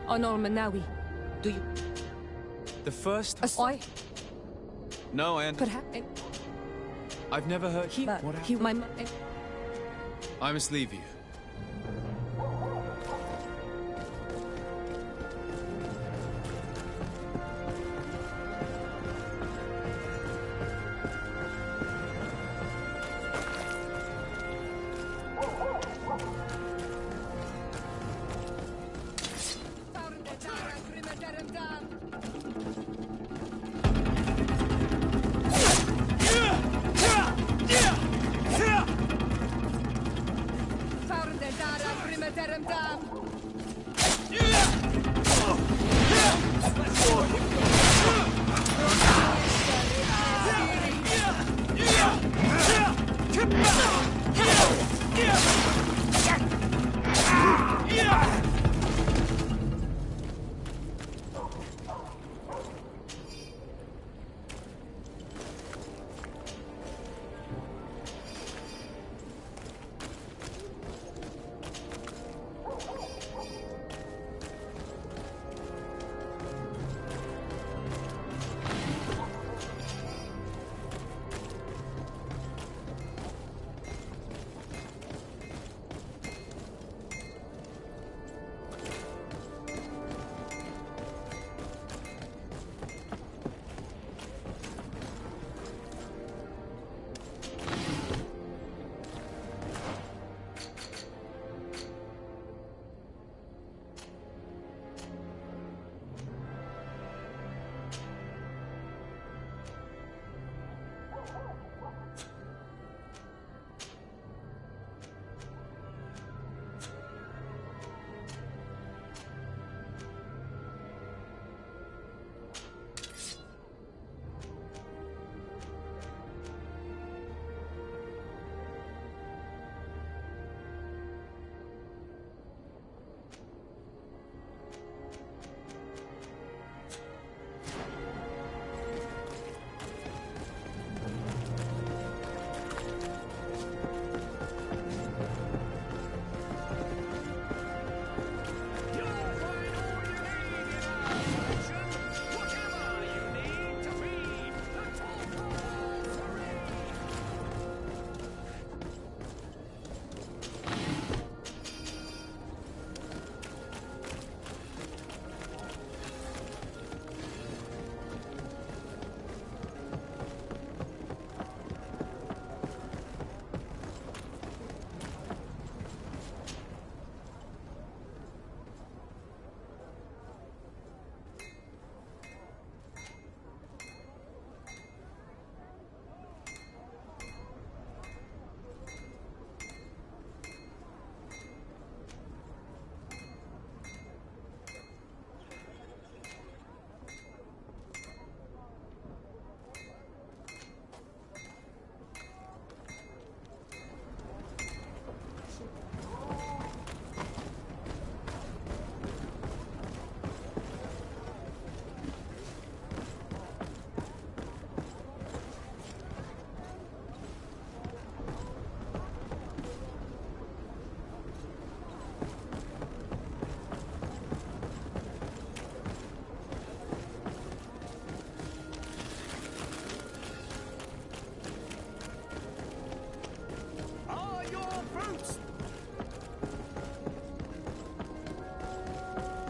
Speaker 12: On Manawi, do you...
Speaker 3: The first... No, I understand.
Speaker 12: Perhaps...
Speaker 3: I've never heard... What happened? I must leave you.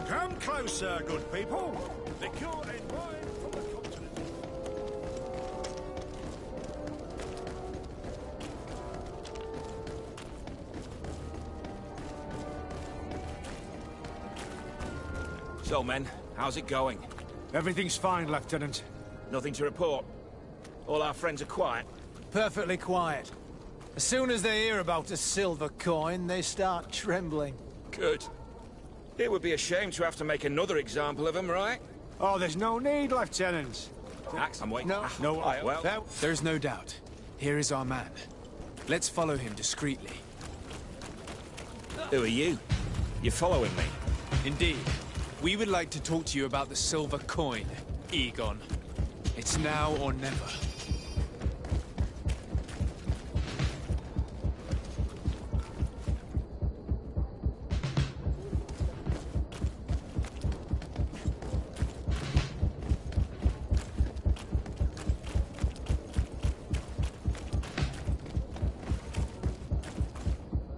Speaker 7: Come closer, good people. Liquor and wine from the continent.
Speaker 17: So, men, how's it going?
Speaker 6: Everything's fine, Lieutenant.
Speaker 17: Nothing to report? All our friends are quiet?
Speaker 6: Perfectly quiet. As soon as they hear about a silver coin, they start trembling.
Speaker 17: Good. It would be a shame to have to make another example of him, right?
Speaker 18: Oh, there's no need, Lieutenant.
Speaker 17: I'm waiting.
Speaker 18: No,
Speaker 17: Well,
Speaker 3: There's no doubt. Here is our man. Let's follow him discreetly.
Speaker 17: who are you? You're following me?
Speaker 3: Indeed. We would like to talk to you about the silver coin, Egon. It's now or never.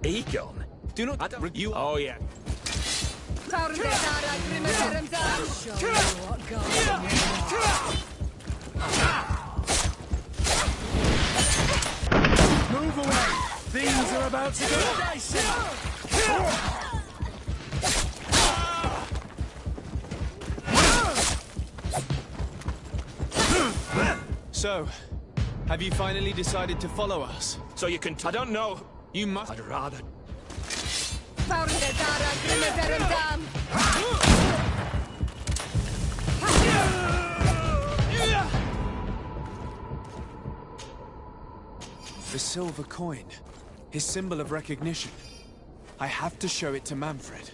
Speaker 17: Egon?
Speaker 3: Do not...
Speaker 17: I don't... You... Oh, yeah.
Speaker 6: Move away! Things are about to get dicey!
Speaker 3: So, have you finally decided to follow us?
Speaker 17: So you can... I don't know.
Speaker 3: You must...
Speaker 17: I'd rather...
Speaker 3: The silver coin. His symbol of recognition. I have to show it to Manfred.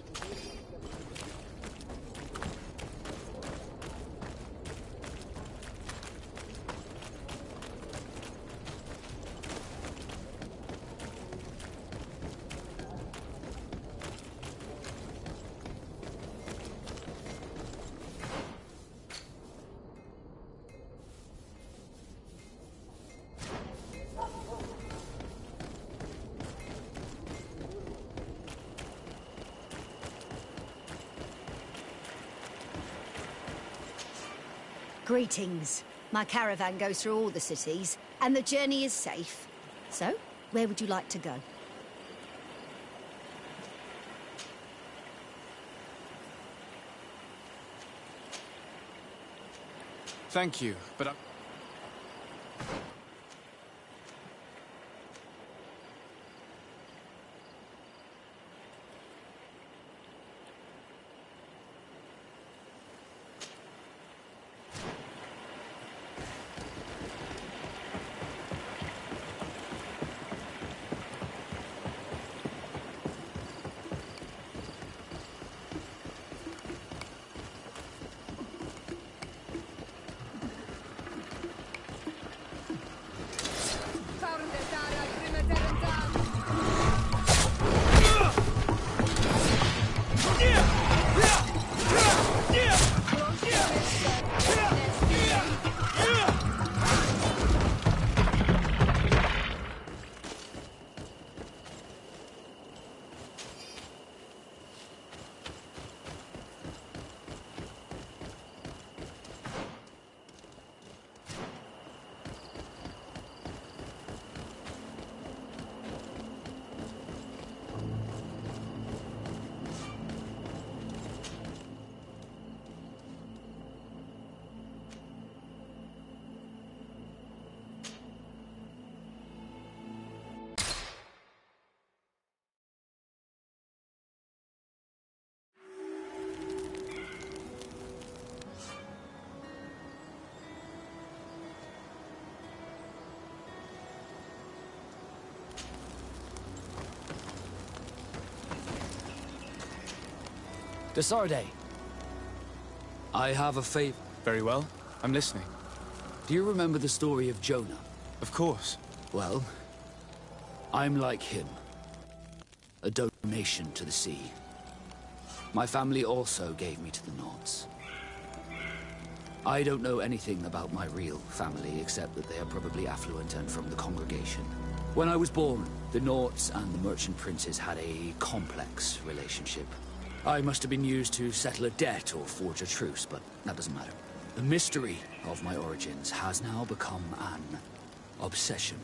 Speaker 19: Greetings. My caravan goes through all the cities, and the journey is safe. So, where would you like to go?
Speaker 3: Thank you, but I'm...
Speaker 11: Desarde, I have a favor.
Speaker 3: Very well. I'm listening.
Speaker 11: Do you remember the story of Jonah?
Speaker 3: Of course.
Speaker 11: Well, I'm like him. A donation to the sea. My family also gave me to the Nords. I don't know anything about my real family, except that they are probably affluent and from the congregation. When I was born, the Nords and the merchant princes had a complex relationship. I must have been used to settle a debt or forge a truce, but that doesn't matter. The mystery of my origins has now become an obsession.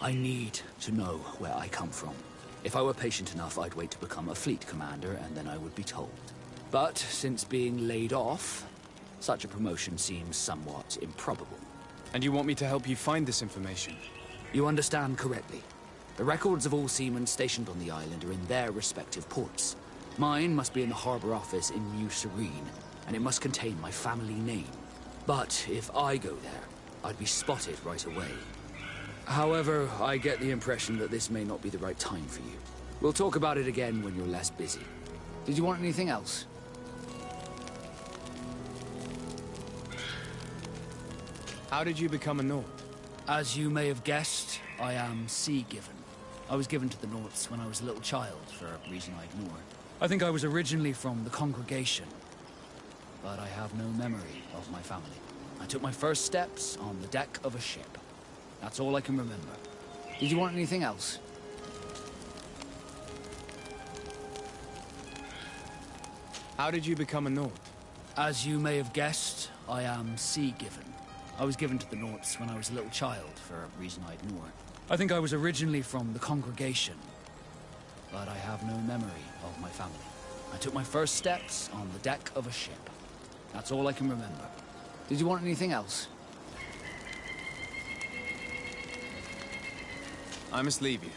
Speaker 11: I need to know where I come from. If I were patient enough, I'd wait to become a fleet commander, and then I would be told. But since being laid off, such a promotion seems somewhat improbable.
Speaker 3: And you want me to help you find this information?
Speaker 11: You understand correctly. The records of all seamen stationed on the island are in their respective ports. Mine must be in the harbor office in New Sérène, and it must contain my family name. But if I go there, I'd be spotted right away. However, I get the impression that this may not be the right time for you. We'll talk about it again when you're less busy. Did you want anything else?
Speaker 3: How did you become a Nord?
Speaker 11: As you may have guessed, I am sea-given. I was given to the Norts when I was a little child, for a reason I ignore. I think I was originally from the congregation, but I have no memory of my family. I took my first steps on the deck of a ship. That's all I can remember. Did you want anything else?
Speaker 3: How did you become a Nord?
Speaker 11: As you may have guessed, I am sea-given. I was given to the Norts when I was a little child, for a reason I ignore. I think I was originally from the congregation, but I have no memory of my family. I took my first steps on the deck of a ship. That's all I can remember. Did you want anything else?
Speaker 3: I must leave you.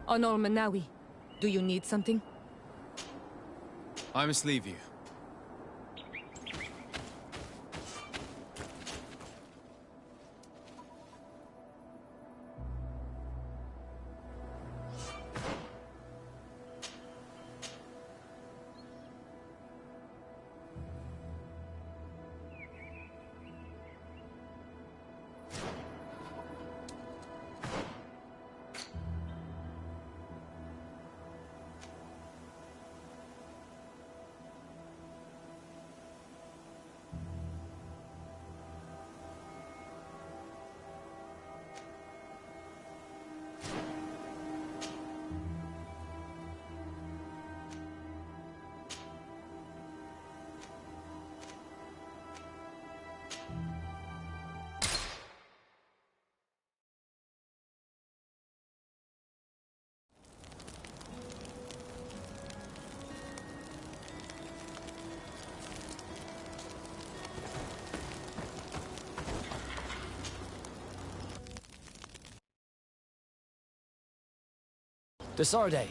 Speaker 12: Honor Manawi, do you need something?
Speaker 3: I must leave you.
Speaker 11: Desarde.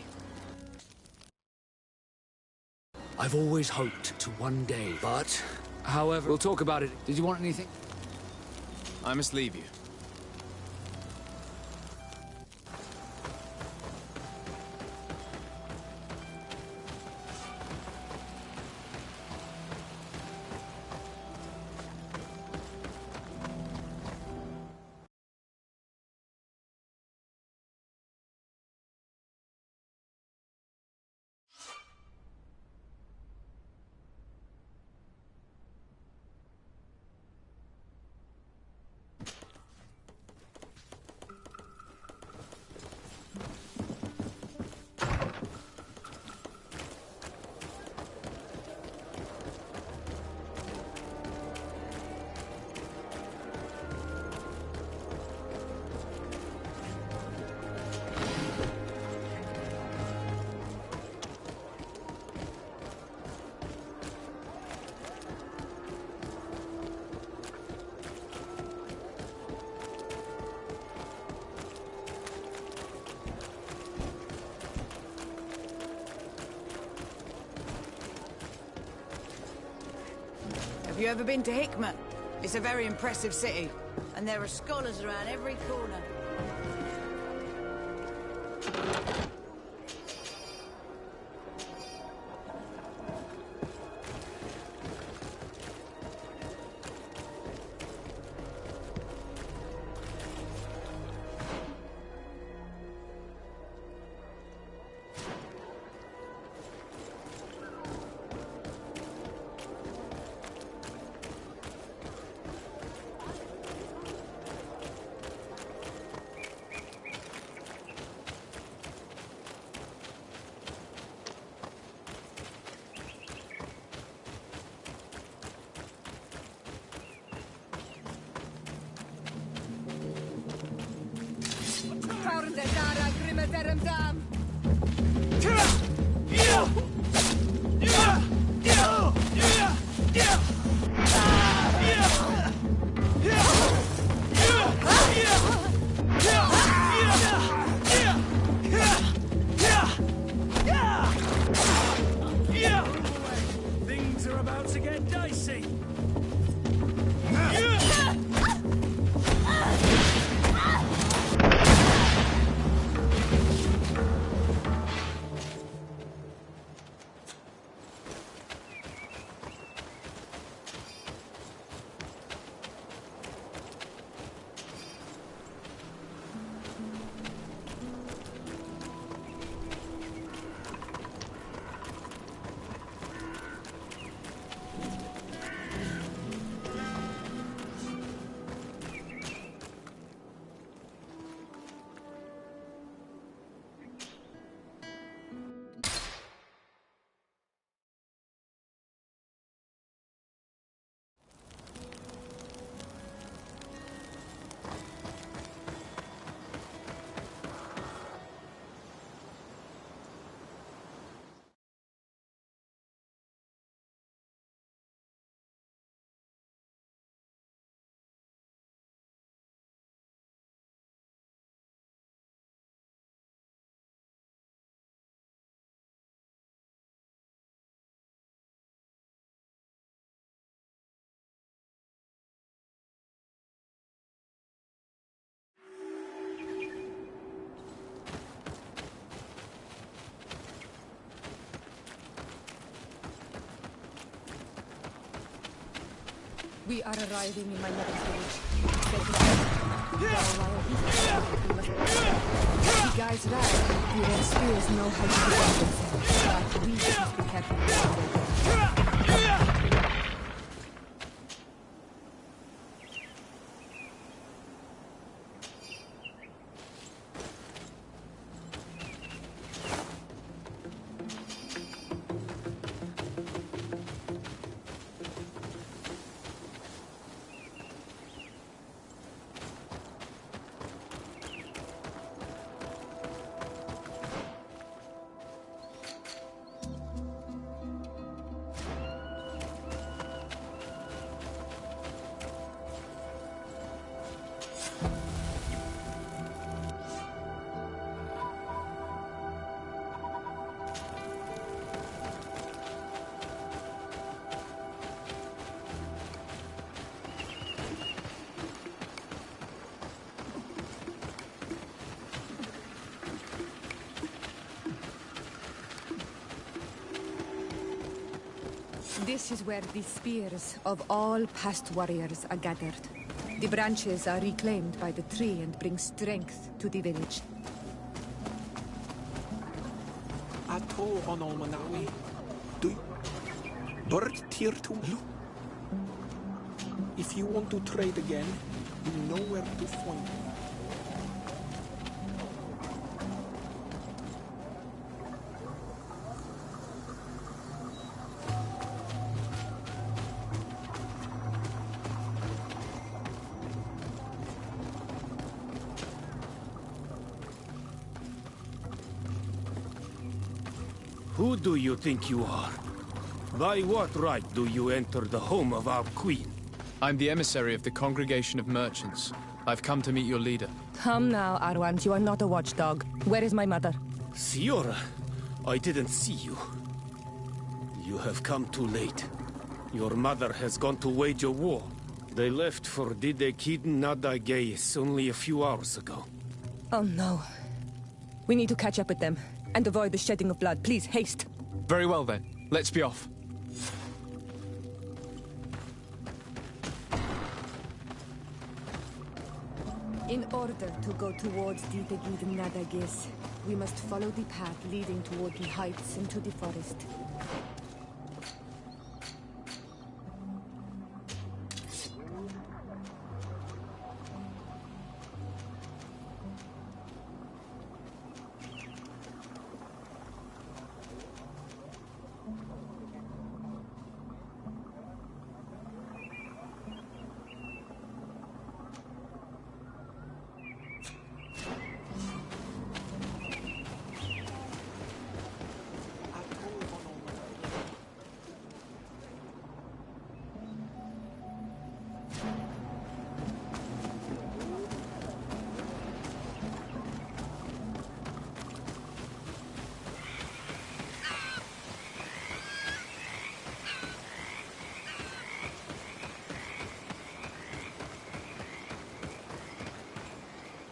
Speaker 11: I've always hoped to one day, but... However... We'll talk about it. Did you want anything?
Speaker 3: I must leave you.
Speaker 8: Have you ever been to Hickman? It's a very impressive city, and there are scholars around every corner.
Speaker 6: Things are about to get dicey.
Speaker 12: We are arriving in my mother's village. The guys ride, your spears know how to defend themselves, but we must be careful around their death. This is where the spears of all past warriors are gathered. The branches are reclaimed by the tree and bring strength to the village.
Speaker 20: Ato on Almanawi. Do Bird tier to look. If you want to trade again, you know where to find me.
Speaker 16: Who do you think you are? By what right do you enter the home of our queen?
Speaker 3: I'm the emissary of the Congregation of Merchants. I've come to meet your leader.
Speaker 12: Come now, Arwant, you are not a watchdog. Where is my mother?
Speaker 16: Siora, I didn't see you. You have come too late. Your mother has gone to wage a war. They left for Didekid Nadageis only a few hours ago.
Speaker 21: Oh no. We need to catch up with them, and avoid the shedding of blood. Please, haste.
Speaker 3: Very well then. Let's be off.
Speaker 12: In order to go towards Didekid Nadageis, we must follow the path leading toward the heights into the forest.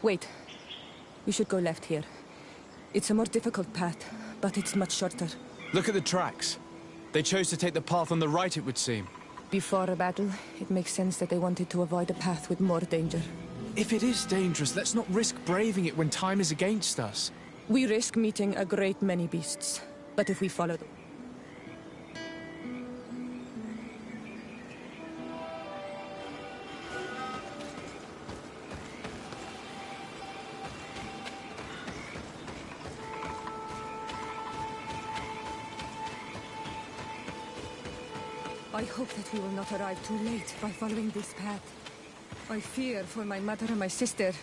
Speaker 21: Wait. We should go left here. It's a more difficult path, but it's much shorter.
Speaker 3: Look at the tracks. They chose to take the path on the right, it would seem.
Speaker 21: Before a battle, it makes sense that they wanted to avoid a path with more danger.
Speaker 3: If it is dangerous, let's not risk braving it when time is against us.
Speaker 21: We risk meeting a great many beasts, but if we follow them... I hope that we will not arrive too late by following this path. I fear for my mother and my sister.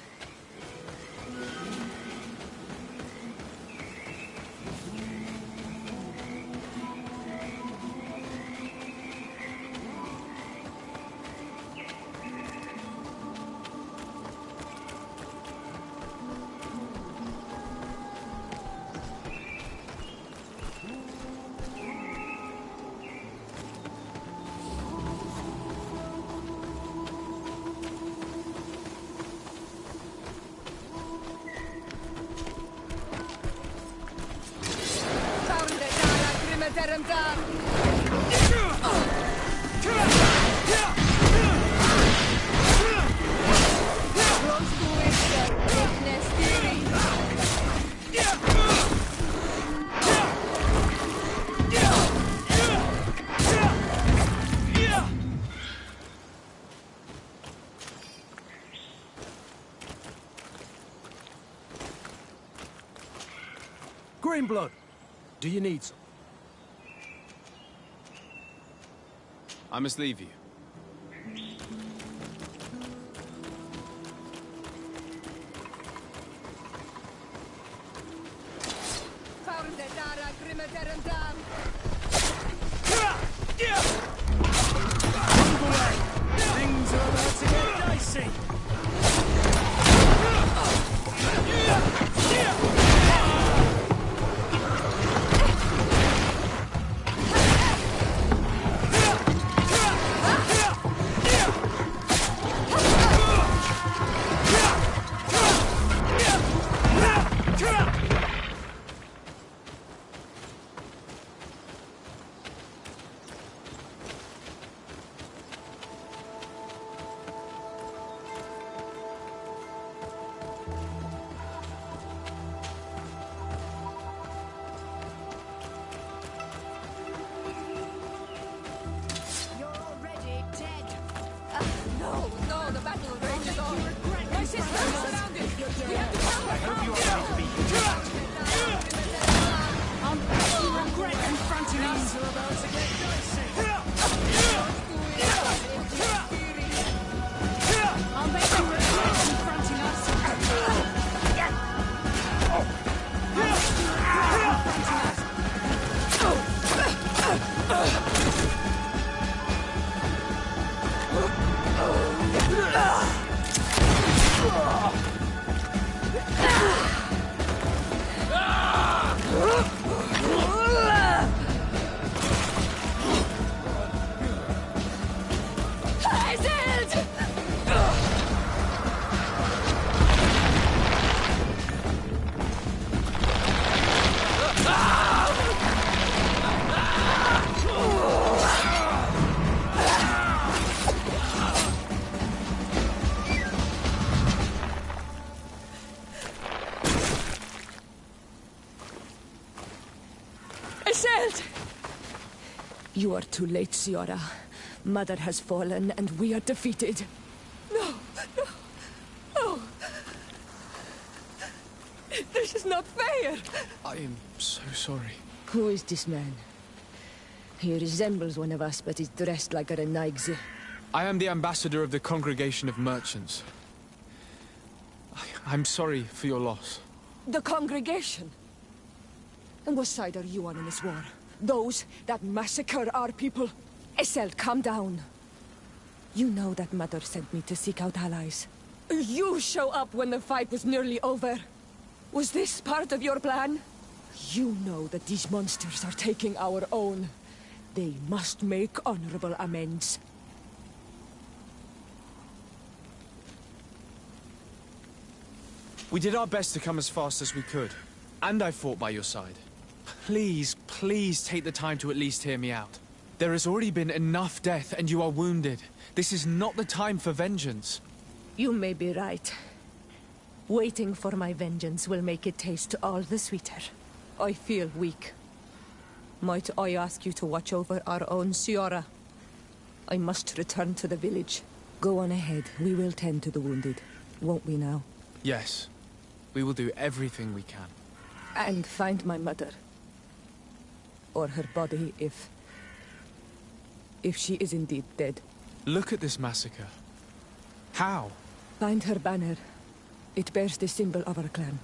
Speaker 6: Greenblood, do you need some?
Speaker 3: I must leave you.
Speaker 6: Things are about to get dicey.
Speaker 21: You are too late, Ciara. Mother has fallen, and we are defeated. No! No! No! This is not fair!
Speaker 3: I am so sorry.
Speaker 21: Who is this man? He resembles one of us, but is dressed like a Renaigze.
Speaker 3: I am the ambassador of the Congregation of Merchants. I'm sorry for your loss.
Speaker 21: The Congregation? And what side are you on in this war? Those that massacre our people? Essel, calm down. You know that Mother sent me to seek out allies. You show up when the fight was nearly over. Was this part of your plan? You know that these monsters are taking our own. They must make honorable amends.
Speaker 3: We did our best to come as fast as we could. And I fought by your side. Please, please take the time to at least hear me out. There has already been enough death, and you are wounded. This is not the time for vengeance.
Speaker 21: You may be right. Waiting for my vengeance will make it taste all the sweeter. I feel weak. Might I ask you to watch over our own Ciara? I must return to the village. Go on ahead. We will tend to the wounded. Won't we now?
Speaker 3: Yes. We will do everything we can.
Speaker 21: And find my mother. Or her body, if she is indeed dead.
Speaker 3: Look at this massacre. How?
Speaker 21: Find her banner. It bears the symbol of our clan.